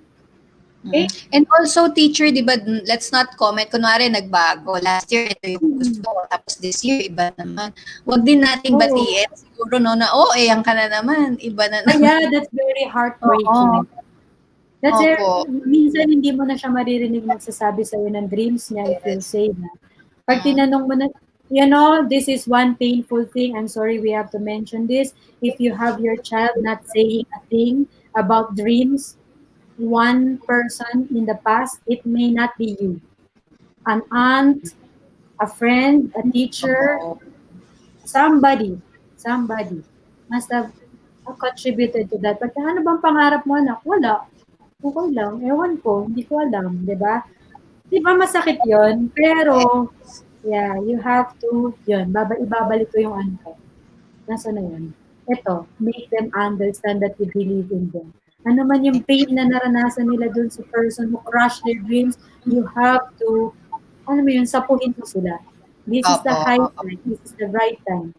Mm. Okay? And also, teacher, di ba, let's not comment. Kunwari, nagbago. Last year, ito yung Hmm. gusto ko. Tapos this year, iba naman. Huwag din nating Oo. batiin. Siguro, no, na, oh, yan ka na naman. Iba na naman. Kaya that's very Oo. heartbreaking. That's Opo. minsan hindi mo na siya maririnig magsasabi sa'yo ng dreams niya if you'll Yes. say na. Pag Mm. tinanong mo na, this is one painful thing. I'm sorry we have to mention this. If you have your child not saying a thing about dreams, one person in the past, it may not be you. An aunt, a friend, a teacher, Oo. somebody must have contributed to that. Pagka ano bang pangarap mo anak? Wala. Okay lang. Ewan ko. Hindi ko alam. 'Di ba? 'Di ba masakit yon? Pero, yeah, you have to, yun, ibabalik ko yung ano ko. Nasaan na yun? Ito, make them understand that you believe in them. Ano man yung pain na naranasan nila dun sa person who crushed their dreams, you have to, ano mo yun, sapuhin mo sila. This is the Opo. high time. This is the right time.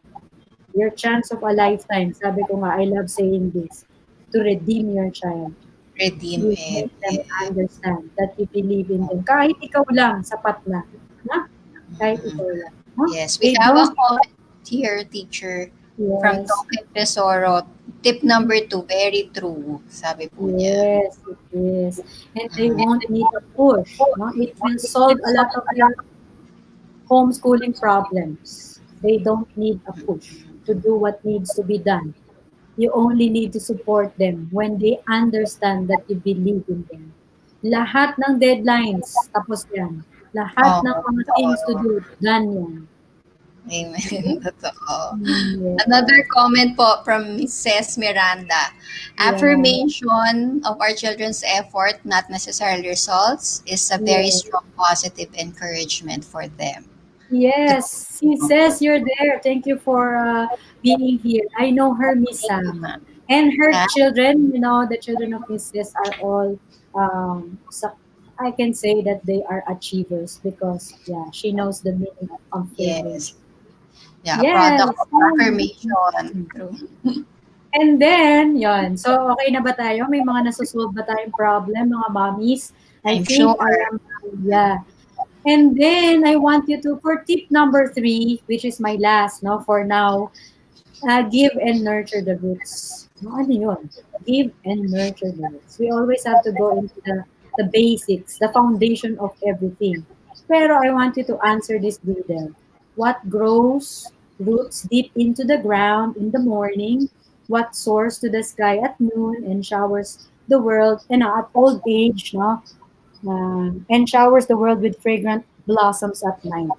Your chance of a lifetime. Sabi ko nga, I love saying this. To redeem your child. Redeem You it. make them Yes. understand that you believe in them. Kahit ikaw lang, sapat na. Na? Kahit ikaw lang. No? Yes. We They have a don't, comment here, teacher, from yes, Token Tesoro. Tip number 2, very true. Sabi po niya. yes, it is. And they won't need a push. No? It will solve a lot of your homeschooling problems. They don't need a push to do what needs to be done. You only need to support them when they understand that you believe in them. Lahat ng deadlines, tapos yan. Lahat ng Oo, mga things to totoo. do, done yan. Amen. Okay? Totoo. Another Yes. comment po from Mrs. Miranda. Yeah. Affirmation of our children's effort, not necessarily results, is a very Yes. strong positive encouragement for them. Yes. He says you're there. Thank you for being here. I know her, Miss Thank you, Sam. ma'am. And her Yeah. children, the children of Mrs. are all, I can say that they are achievers because, yeah, she knows the meaning of Yes. affirmation. Yeah, a product Yes. of affirmation. True. And then, yon. So, okay na ba tayo? May mga nasusolve ba tayong problem, mga mommies? I I'm think sure. I am, yeah. And then, I want you to, for tip number 3, which is my last, no, for now, give and nurture the roots. No, ano yun? Give and nurture the roots. We always have to go into the basics, the foundation of everything. Pero I want you to answer this riddle. What grows roots deep into the ground in the morning, what soars to the sky at noon and showers the world, at old age, no? And showers the world with fragrant blossoms at night.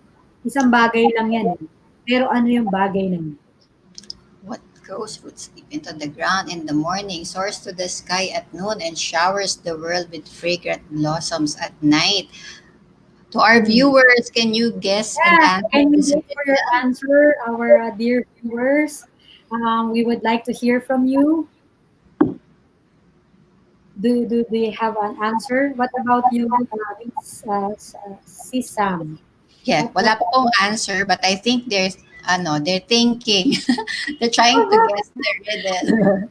Isang bagay lang yan eh. Pero ano yung bagay na yun? What grows roots deep into the ground in the morning, soars to the sky at noon, and showers the world with fragrant blossoms at night. To our Hmm. viewers, can you guess and Yeah, answer can you this wait for your riddle? answer, our dear viewers? We would like to hear from you. Do you have an answer? What about you, Sis Sam? Yeah, What wala pa pong answer, but I think they're thinking. They're trying to guess the riddle.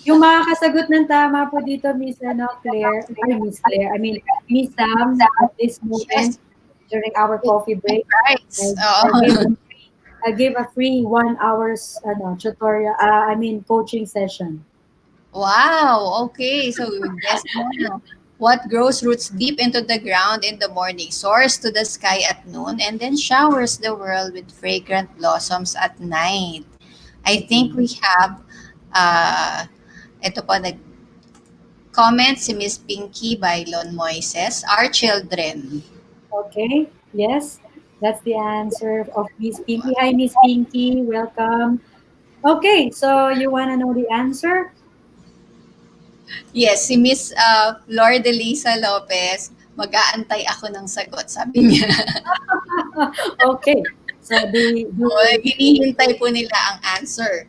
yung makakasagot ng tama po dito, Miss Claire, I mean, Miss Sam, at this moment, Yes, during our coffee my break, prize. I'll give I'll give a free 1 hour's tutorial, coaching session. Wow, okay. So we guess mo na. What grows roots deep into the ground in the morning, soars to the sky at noon, and then showers the world with fragrant blossoms at night. I think Mhm. we have, uh, ito po, nag-comment si Miss Pinky Bailon Moises, our children. Okay, yes, that's the answer of Miss Pinky. Hi, Miss Pinky, welcome. Okay, so you want to know the answer? Yes, si Miss Flor de Lopez, mag-aantay ako ng sagot, sabi niya. Okay, so O, hinihintay po nila ang answer.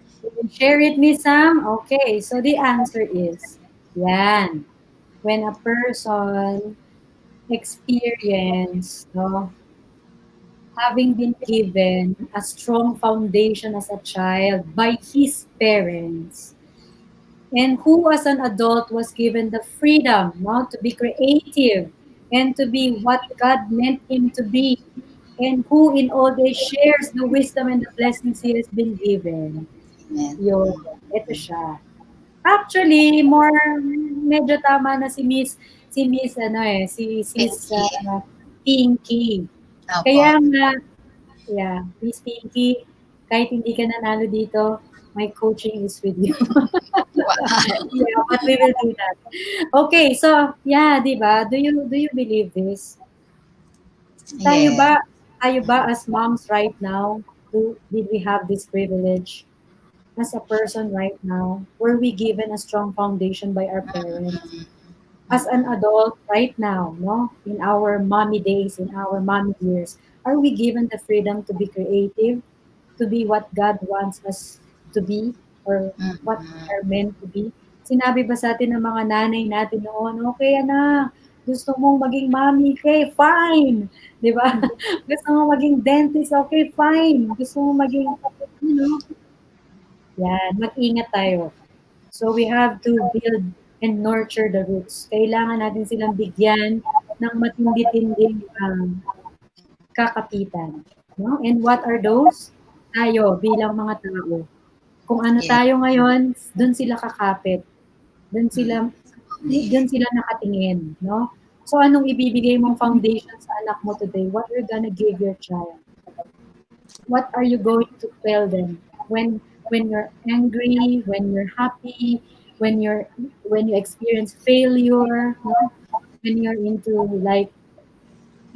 share it, Miss Sam. Okay, so the answer is, yan, when a person experience, no, having been given a strong foundation as a child by his parents, and who as an adult was given the freedom, no, to be creative and to be what God meant him to be, and who in all age shares the wisdom and the blessings he has been given. Amen. Yun, ito siya. Actually, medyo tama na si Miss si Sis Pinky. Pinky. Opo. Kaya nga, yeah, Miss Pinky, kahit hindi ka nanalo dito, my coaching is with you. Wow. Yeah, but we will do that. Okay, so yeah, 'di ba? Do you believe this? Tayo Yeah. ba tayo ba as moms right now, did we have this privilege? As a person right now, were we given a strong foundation by our parents? As an adult right now, no, in our mommy days, in our mommy years, are we given the freedom to be creative, to be what God wants us to be, or what we Mm-mm. are meant to be? Sinabi ba sa atin ng mga nanay natin noon, okay anak, gusto mong maging mommy, okay, fine. Di ba? Gusto mong maging dentist, okay, fine. Gusto mong maging, you know, yan, mag-ingat tayo. So we have to build and nurture the roots. Kailangan natin silang bigyan ng matindi-tinding kakapitan. No? And what are those? Tayo bilang mga tao. Kung ano Yeah. tayo ngayon, doon sila kakapit. Doon Mm. sila doon sila nakatingin, no? So anong ibibigay mong foundation sa anak mo today? What you're gonna give your child? What are you going to tell them when you're angry, when you're happy, when you experience failure, no? When you're into like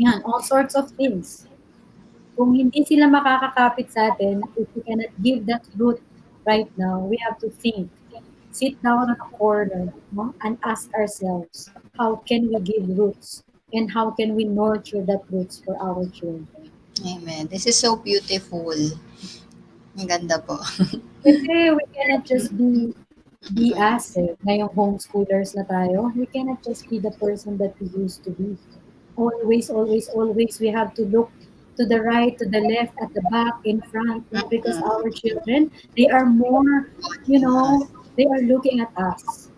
yan, all sorts of things. Kung hindi sila makakakapit sa atin, if we cannot give that root right now, we have to think. Sit down on a corner, no? And ask ourselves, how can we give roots? And how can we nurture that roots for our children? Amen. This is so beautiful. Ang ganda po. Kasi we cannot just be us ngayong homeschoolers na tayo. We cannot just be the person that we used to be. Always, always, always, we have to look to the right, to the left, at the back, in front, no? Because Mm-mm. our children, they are more, you Watching know, us. they are looking at us.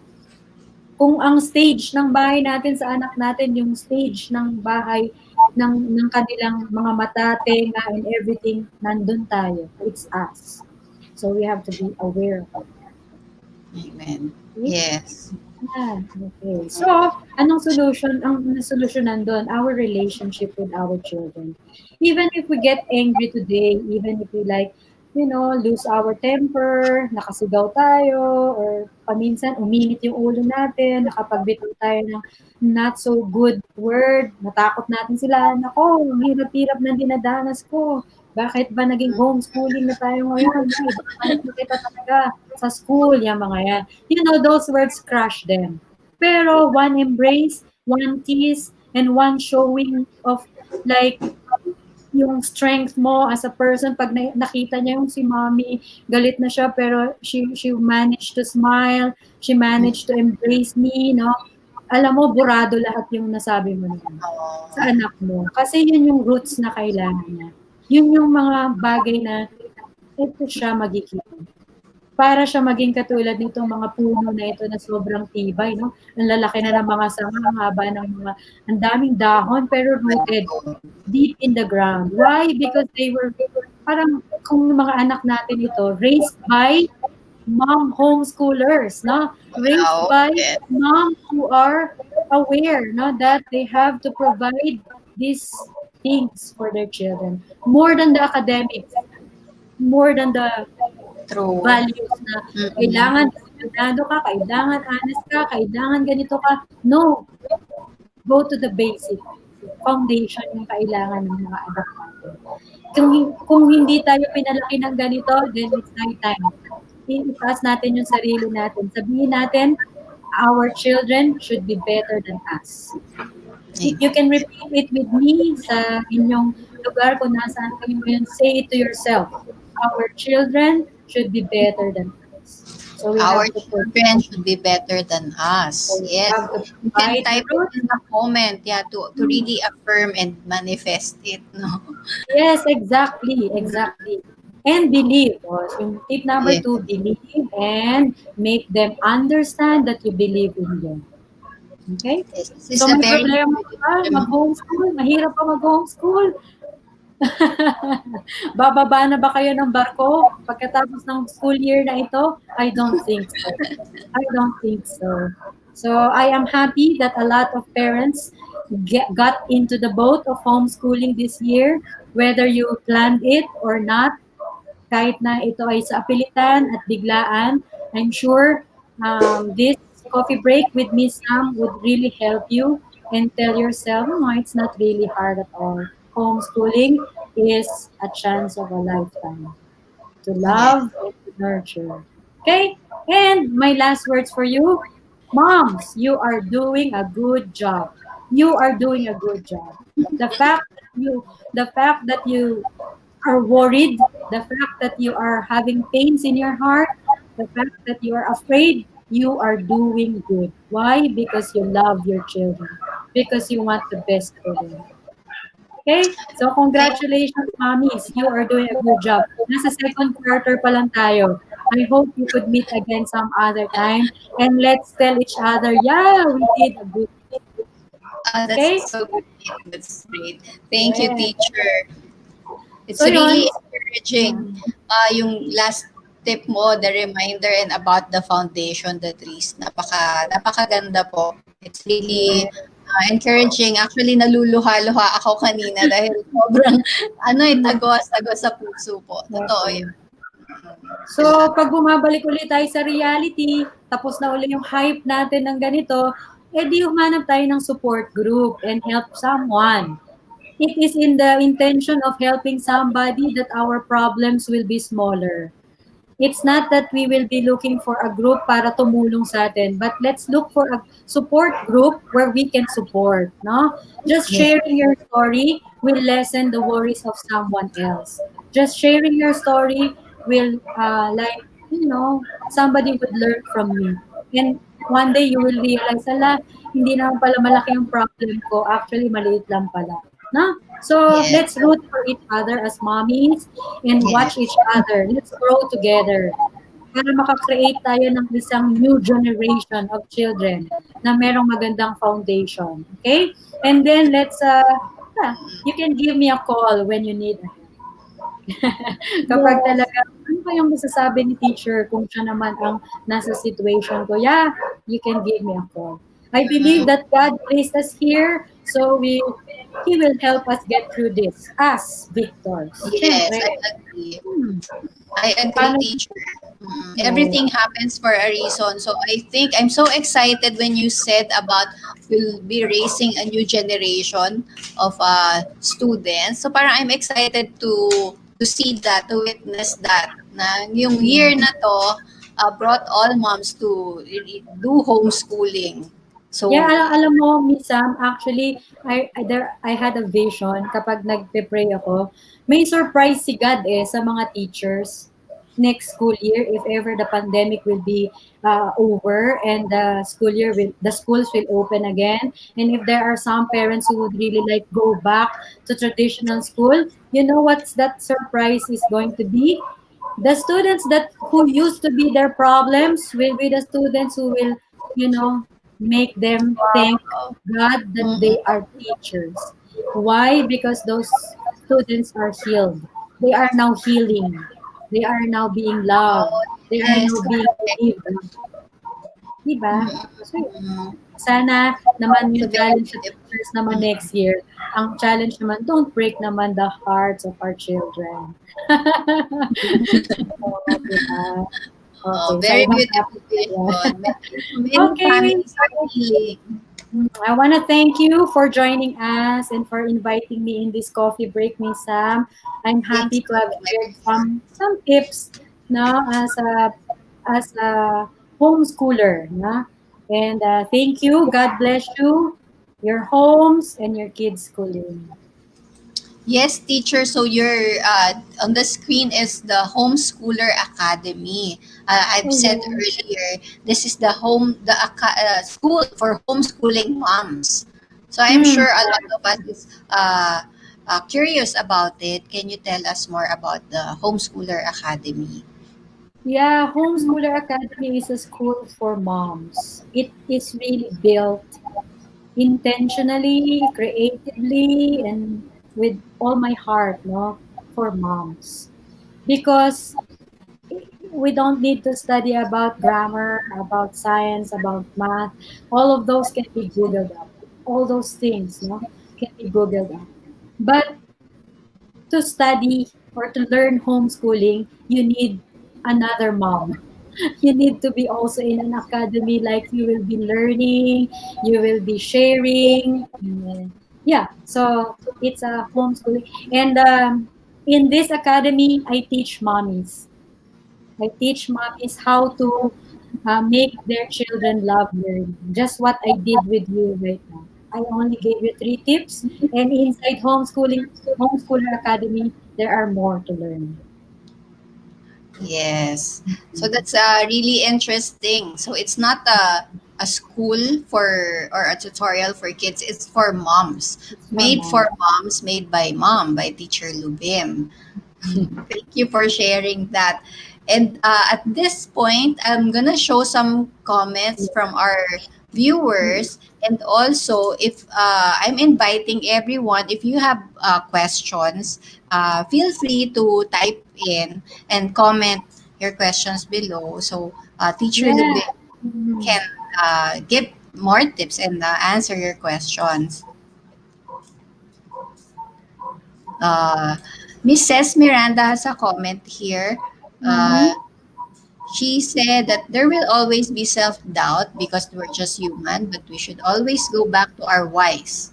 Kung ang stage ng bahay natin sa anak natin, yung stage ng bahay ng kanilang mga mata, tenga, and everything, nandun tayo. It's us. So we have to be aware of it. Amen. Okay? Yes. Ah, okay. So, anong solution, ang nasolusyonan doon? Our relationship with our children. Even if we get angry today, even if we like, lose our temper, nakasigaw tayo, or paminsan uminit yung ulo natin, nakapagbitaw tayo ng not so good word, natakot natin sila, nako, ang hirap-hirap ng dinadanas ko. Bakit ba naging homeschooling na tayo ngayon? Ay, babalik na kita talaga sa school, yung mga yan. Those words crush them. Pero one embrace, one kiss, and one showing of like yung strength mo as a person pag nakita niya yung si mommy, galit na siya pero she managed to smile, she managed to embrace me, no? Alam mo, burado lahat yung nasabi mo na yan sa Oh, anak mo. Kasi yun yung roots na kailangan niya. Yun yung mga bagay na ito siya magiging para siya maging katulad nitong mga puno na ito na sobrang tibay, no? Ang lalaki na ng mga sanga, ang haba ng mga, ang daming dahon, pero rooted deep in the ground. Why? Because they were, parang kung yung mga anak natin ito, raised by mom homeschoolers, no? Raised wow. by Yes. moms who are aware, no? That they have to provide these things for their children. More than the academics, more than the True. values na Mm-mm. kailangan disiplinado ka, kailangan honest ka, kailangan ganito ka. No, go to the basic. Foundation yung kailangan ng mga anak natin. Kung hindi tayo pinalaki ng ganito, then it's high time. Itaas natin yung sarili natin. Sabihin natin, our children should be better than us. You Amen. can repeat it with me sa inyong lugar kung nasaan kayo ngayon. Say it to yourself. Our children should be better than us. So we Our have to put, children should be better than us. we Yes. have to You can provide type it truth. in the comment, yeah, to really affirm and manifest it, no? Yes, exactly, exactly. And believe. So yung tip number Yeah. 2, believe and make them understand that you believe in them. Okay? Yes. This So is a may very problema ka ba mag-homeschool? Mahirap pa mag-homeschool? Bababa na ba kayo ng barko pagkatapos ng school year na ito? I don't think so. I don't think so. So I am happy that a lot of parents got into the boat of homeschooling this year, whether you planned it or not, kahit na ito ay sa apilitan at biglaan. I'm sure this coffee break with Miss Sam would really help you and tell yourself, no, it's not really hard at all. Homeschooling is a chance of a lifetime to Yeah. love and to nurture. Okay? And my last words for you, moms, you are doing a good job. You are doing a good job. The fact that you are worried, the fact that you are having pains in your heart, the fact that you are afraid, you are doing good. Why? Because you love your children. Because you want the best for them. Okay? So, Thank congratulations, mommies. You are doing a good job. Nasa second quarter pa lang tayo. I hope you could meet again some other time. And let's tell each other, yeah, we did a good. That's Okay? so great. That's great. Thank you, Yeah. teacher. It's So, yun. really encouraging. Yung last tip mo, the reminder and about the foundation, the trees. Napakaganda po. It's really Yeah. encouraging. Actually, naluluha-luha ako kanina dahil sobrang, tagos-tagos sa puso po. Totoo Okay. yun. So, pag bumabalik ulit tayo sa reality, tapos na ulit yung hype natin ng ganito, di humanap tayo ng support group and help someone. It is in the intention of helping somebody that our problems will be smaller. It's not that we will be looking for a group para tumulong sa atin, but let's look for a support group where we can support, no? Just Yeah. sharing your story will lessen the worries of someone else. Just sharing your story will, somebody would learn from you. And one day you will realize, ala, hindi naman pala malaki yung problem ko. Actually, maliit lang pala. No? So, Yeah. let's root for each other as mommies and Yeah. watch each other. Let's grow together para makakreate tayo ng isang new generation of children na merong magandang foundation. Okay? And then you can give me a call when you need help. Kapag Yes. talaga kayang masasabi ni teacher kung siya naman ang nasa situation ko? Yeah, you can give me a call. I believe that God placed us here, so He will help us get through this as victors. Yes, Siyempre, I agree. hmm, I agree, paano, teacher. oh, Everything happens for a reason. So I think I'm so excited when you said about we'll be raising a new generation of students. So parang I'm excited to see that, to witness that. Na yung year hmm. na to brought all moms to do homeschooling. Yeah, So alam mo, Miss Sam, actually, I had a vision kapag nagpe-pray ako. May surprise si God sa mga teachers next school year if ever the pandemic will be over and the schools will open again, and if there are some parents who would really like go back to traditional school, you know what that surprise is going to be? The students that who used to be their problems will be the students who will, you know, make them thank God that they mm-mm. are teachers. Why? Because those students are healed. They are now healing. They are now being loved. Oh, They are yes, now being correct. believed. Diba? So, Mm-mm. sana naman It's a yung very challenge sa beautiful. teachers naman next year. Ang challenge naman, don't break naman the hearts of our children. Oo, diba? Oh, Okay, sa very ibang beautiful topic na yan. vision. Many Okay. families are healing. I want to thank you for joining us and for inviting me in this coffee break, Miss Sam. I'm Thank happy you. to have My shared pleasure. some tips na as a homeschooler, na. And thank you. God bless you, your homes and your kids' schooling. Yes, teacher. So your on the screen is the Homeschooler Academy. I've Oh said yeah. earlier, this is school for homeschooling moms. So I'm Hmm. sure a lot of us is curious about it. Can you tell us more about the Homeschooler Academy? Yeah, Homeschooler Academy is a school for moms. It is really built intentionally, creatively, and with all my heart, no, for moms. Because we don't need to study about grammar, about science, about math. All of those can be Googled up. All those things, no, can be Googled up. But to study or to learn homeschooling, you need another mom. You need to be also in an academy, like you will be learning, you will be sharing. Yeah, so it's a homeschooling. And in this academy, I teach mommies. I teach mommies how to make their children love learning. Just what I did with you right now. I only gave you 3 tips, and inside Homeschooler Academy, there are more to learn. Yes. So that's really interesting. So it's not a school for or a tutorial for kids. It's for moms. It's for Made for mom. moms, made by mom, by teacher Luvim. Thank you for sharing that. And at this point, I'm gonna show some comments Yeah. from our Mm. viewers, and also if I'm inviting everyone, if you have questions, feel free to type in and comment your questions below. So Teacher Yeah. Lubin Mm. can give more tips and answer your questions. Uh, Mrs. Miranda has a comment here. Uh, Mhm. She said that there will always be self doubt because we're just human, but we should always go back to our whys.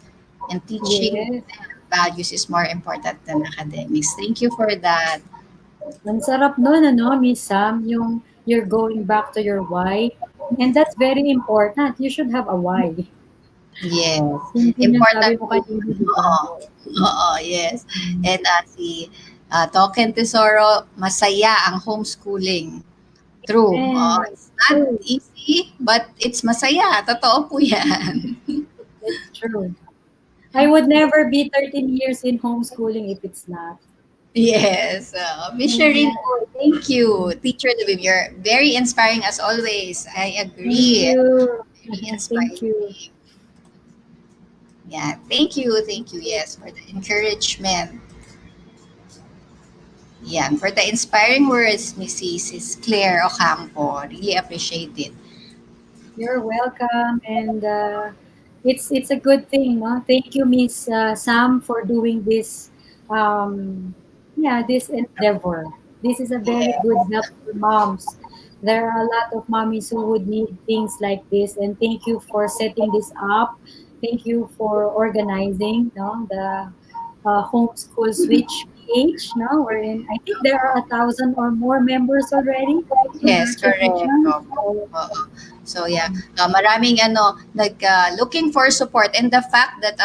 And teaching Yes. them values is more important than academics. Thank you for that. Ang sarap nun, ano, Miss Sam, yung you're going back to your why. And that's very important. You should have a why. Yes. Yun yung sabi Important mo to, kanina, di ba? oo, oo, yes. And si Token Tesoro, masaya ang homeschooling. True. Yes. It's not True. easy, but it's masaya. Totoo po yan. It's true. I would never be 13 years in homeschooling if it's not. Yes. Miss Shireen Yeah. po, thank you. Teacher Lubim, you're very inspiring as always. I Thank agree. you. Very Thank inspiring. you. Yeah, thank you. Thank you. Yes, for the encouragement. Yan, for the inspiring words, Mrs. Claire Ocampo. Really appreciate it. You're welcome, and it's a good thing, no? Thank you, Miss Sam, for doing this. Yeah, this endeavor. This is a very good help for moms. There are a lot of mommies who would need things like this, and thank you for setting this up. Thank you for organizing, no, the homeschool switch page. No, wherein I think there are 1,000 or more members already. Yes, correct. Congratulations. Opo. So, Oo. So yeah, maraming looking for support, and the fact that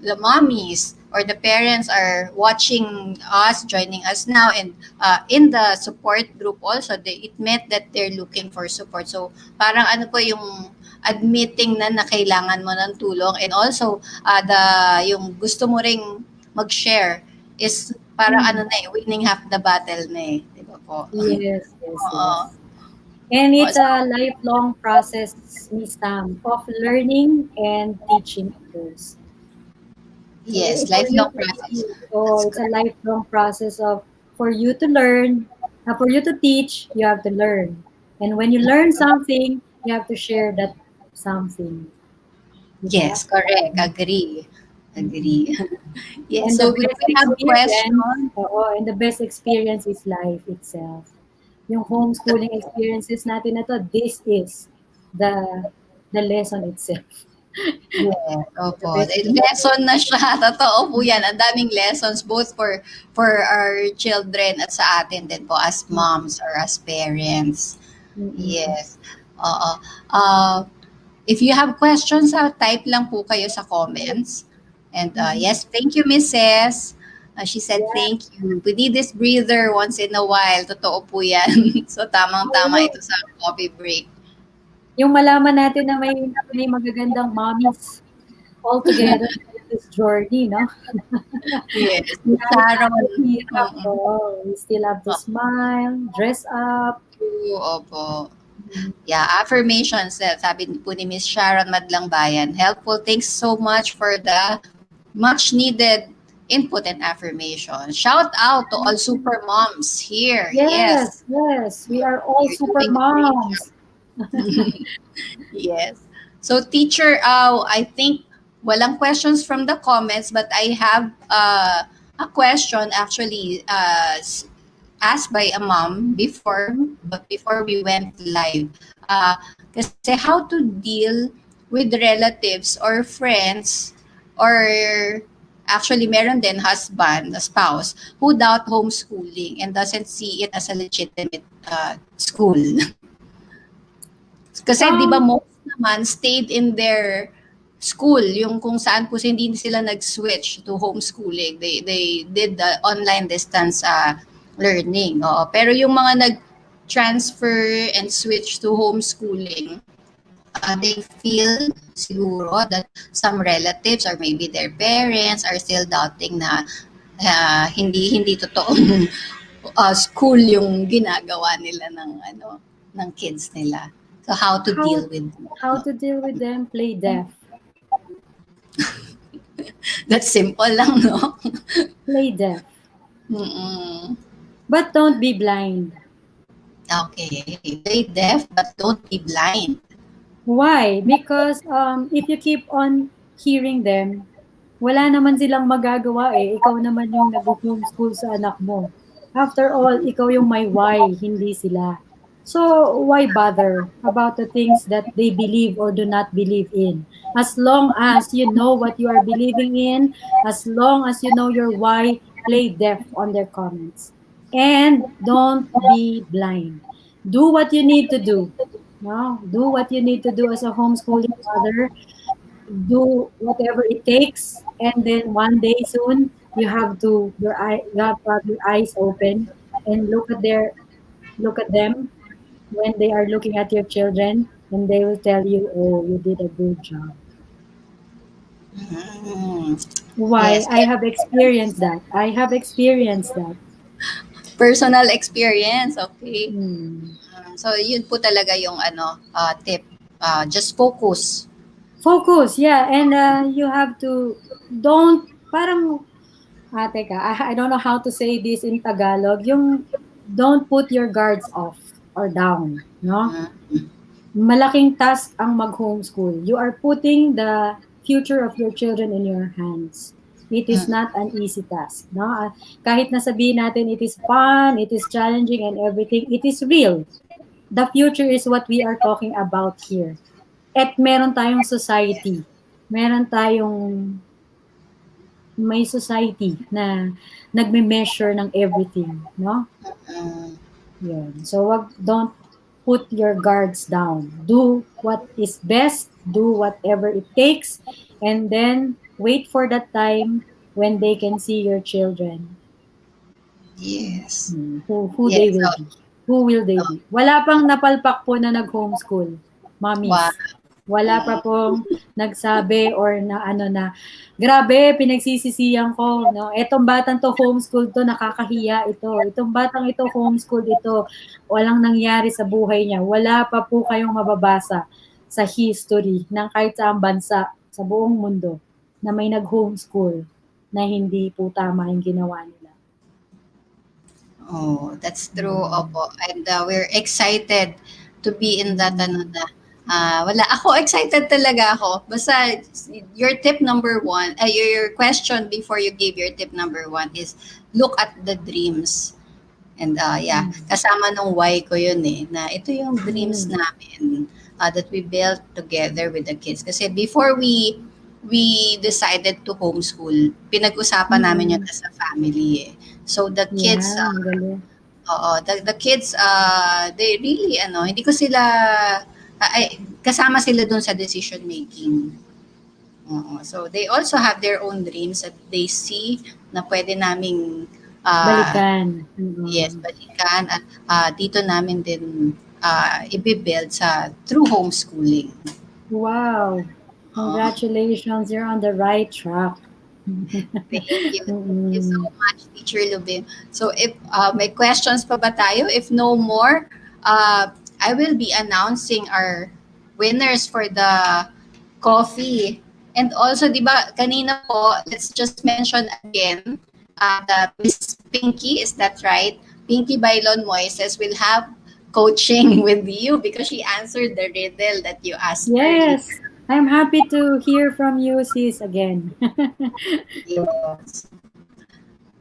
the mommies or the parents are watching us, joining us now, and in the support group also, it meant that they're looking for support. So parang ano po yung admitting na kailangan mo ng tulong, and also yung gusto mo ring mag-share is parang mm. winning half the battle na eh, di ba po? Yes, yes, Oo. yes. And Oo, it's a lifelong process, Miss Tam, of learning and teaching others. So yes, for you lifelong to process. teach, oh, That's it's a correct. lifelong process of for you to learn, for you to teach, you have to learn. And when you learn something, you have to share that something. Diba? Yes, correct. Agree. Mm-mm. Agree. Yes. And the So we do best we have experience, question? and the best experience is life itself. Yung homeschooling experiences natin na to, this is the the lesson itself. Yes, The opo. best Lesson experience. na siya. Totoo po yan. Ang daming lessons both for our children at sa atin din po as moms or as parents. Mm-mm. Yes. Oo. Uh, if you have questions, type lang po kayo sa comments. And Mm-mm. yes, thank you, Mrs. She said Yeah. thank you. We need this breather once in a while. Totoo po yan. So tamang-tama Yung, ito sa coffee break. yung malaman natin na may magagandang mommies all together in this journey, no? Yes. We have Sharon. to hirap, Mm-mm. we still have to smile, dress up. Opo. Mm. Yeah, affirmations that sabi po ni Miss Sharon Madlang Bayan. Helpful. Thanks so much for the much needed input and affirmation. Shout out to all super moms here. Yes. Yes, yes, we are all You're super doing a great moms. job. Yes. So teacher, I think walang questions from the comments, but I have a question actually asked by a mom before we went live. Kasi how to deal with relatives or friends or actually meron din husband, a spouse, who doubt homeschooling and doesn't see it as a legitimate school. Kasi 'di ba Um, most naman stayed in their school, yung kung saan po hindi sila nag-switch to homeschooling. They did the online distance learning. Oo. Pero yung mga nag-transfer and switch to homeschooling, they feel siguro that some relatives or maybe their parents are still doubting na hindi totoong school yung ginagawa nila ng kids nila. So how to how deal with how to deal with them? Play deaf. that simple lang, no? Play deaf. Mm-mm. But don't be blind. Okay. Play deaf but don't be blind. Why? Because if you keep on hearing them, wala naman silang magagawa eh. Ikaw naman yung nag-homeschool sa anak mo. After all, ikaw yung may why, hindi sila. So, why bother about the things that they believe or do not believe in? As long as you know what you are believing in, as long as you know your why, play deaf on their comments. And don't be blind. Do what you need to do. No, do what you need to do as a homeschooling mother. Do whatever it takes, and then one day soon you have to have your eyes open and look at them when they are looking at your children, and they will tell you, oh, you did a good job. Mm. Why? Yes. I have experienced that. I have experienced that. Personal experience. Okay. Hmm. So, yun po talaga yung tip. Just focus. Focus, yeah, and you have to don't parang Teka, I don't know how to say this in Tagalog. Yung don't put your guards off or down, no? Mm, Malaking task ang mag-homeschool. You are putting the future of your children in your hands. It is mm, not an easy task, no? Kahit na sabihin natin it is fun, it is challenging and everything, it is real. The future is what we are talking about here. At meron tayong society. Meron tayong may society na nagme-measure ng everything, no? mm. Yun. So, don't put your guards down. Do what is best, do whatever it takes, and then wait for that time when they can see your children. Yes. Who they Yes. will So, be. Who will they be? Wala pang napalpak po na nag-homeschool, wow. mommies. Wala pa Mm. pong nagsabi or na ano na, grabe, pinagsisisihan ko, no? Etong batang to homeschool to, nakakahiya ito. Itong batang ito homeschool ito, walang nangyari sa buhay niya. Wala pa po kayong mababasa sa history ng kahit saang bansa sa buong mundo na may nag-homeschool na hindi po tama yung ginawa nila. Oh, that's true. Mm. Opo. And we're excited to be in that ano Mm. na. Wala ako excited talaga ako. Basta your tip number one, your question before you gave your tip number one is look at the dreams. And yeah, Mm. kasama nung why ko yun eh, na ito yung dreams Mm. namin that we built together with the kids. Kasi before we decided to homeschool, pinag-usapan namin yun Mm. as a family eh. So the kids, Yeah, ang galing. the kids, they really, hindi ko sila, kasama sila dun sa decision making. Oo. So they also have their own dreams that they see na pwede naming uh, Balikan. yes, Mm. balikan at dito namin din ibibuild sa through homeschooling. Wow. Oo. Congratulations, you're on the right track. Thank you. Thank you so Mm. much, Teacher Lubin. So if may questions pa ba tayo? If no more, I will be announcing our winners for the coffee. And also, di ba, kanina po, let's just mention again, the Miss Pinky, is that right? Pinky Bailon Moises will have coaching with you because she answered the riddle that you asked earlier. Yes, I'm happy to hear from you, sis, again. Yes.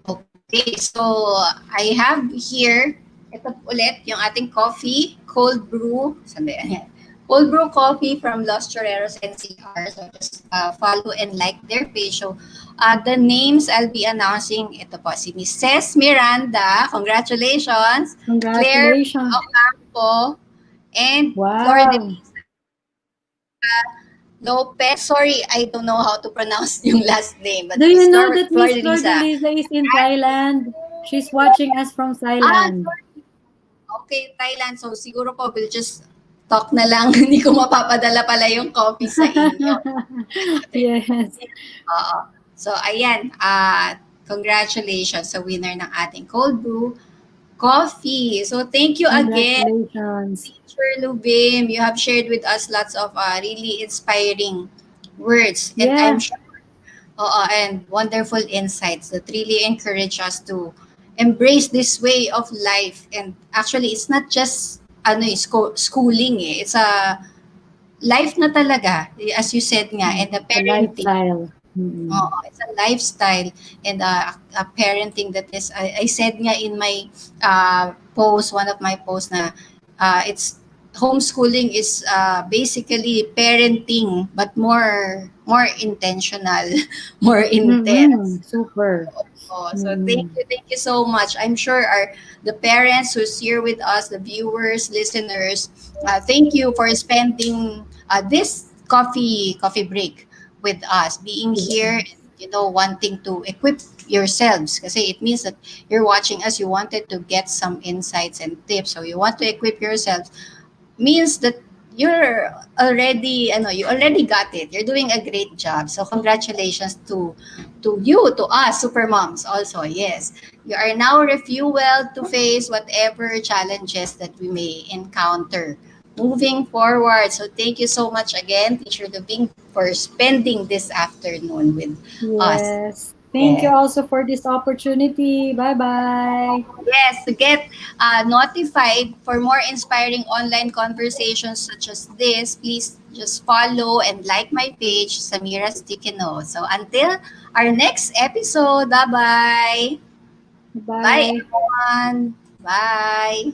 Okay, so I have here, ito ulit, yung ating coffee, cold brew. Sandali, ayan. Cold brew coffee from Los Choreros NCR. So just follow and like their page. So the names I'll be announcing, ito po, si Mrs. Miranda, congratulations. Claire Congratulations. Ocampo, and Wow. Lopez. Sorry, I don't know how to pronounce yung last name, but Do you Miss know that Flor Miss de Flor de Lisa. Lisa is in Thailand? She's watching us from Ah, Thailand. okay, Thailand. So siguro po we'll just talk na lang. Hindi ko mapapadala pala yung copy sa inyo. Yes, Oo. So ayan, congratulations sa winner ng ating cold brew coffee. So thank you again, congratulations. Teacher Lubim. You have shared with us lots of really inspiring words. And I'm Yeah. sure and wonderful insights that really encourage us to embrace this way of life. And actually, it's not just schooling eh. It's a life na talaga, as you said nga, and the The parenting. lifestyle. Mm. Oo, it's a lifestyle and a parenting that is, I said nga in my post, one of my posts na it's homeschooling is basically parenting but more intentional, more intense. Mm-mm. Super. Oh, so Mm. thank you so much. I'm sure our the parents who's here with us, the viewers, listeners, thank you for spending this coffee break with us, being here, wanting to equip yourselves. Kasi it means that you're watching us, you wanted to get some insights and tips, so you want to equip yourselves means that you're already you already got it, you're doing a great job, so congratulations to you, to us super moms also. Yes, you are now refueled to face whatever challenges that we may encounter moving forward. So thank you so much again, Teacher Lubing, for spending this afternoon with us. Yes. Thank you also for this opportunity. Bye-bye. Yes, to get notified for more inspiring online conversations such as this, please just follow and like my page, Samira Sticky Notes. So until our next episode, bye-bye. Bye, Bye. everyone. Bye.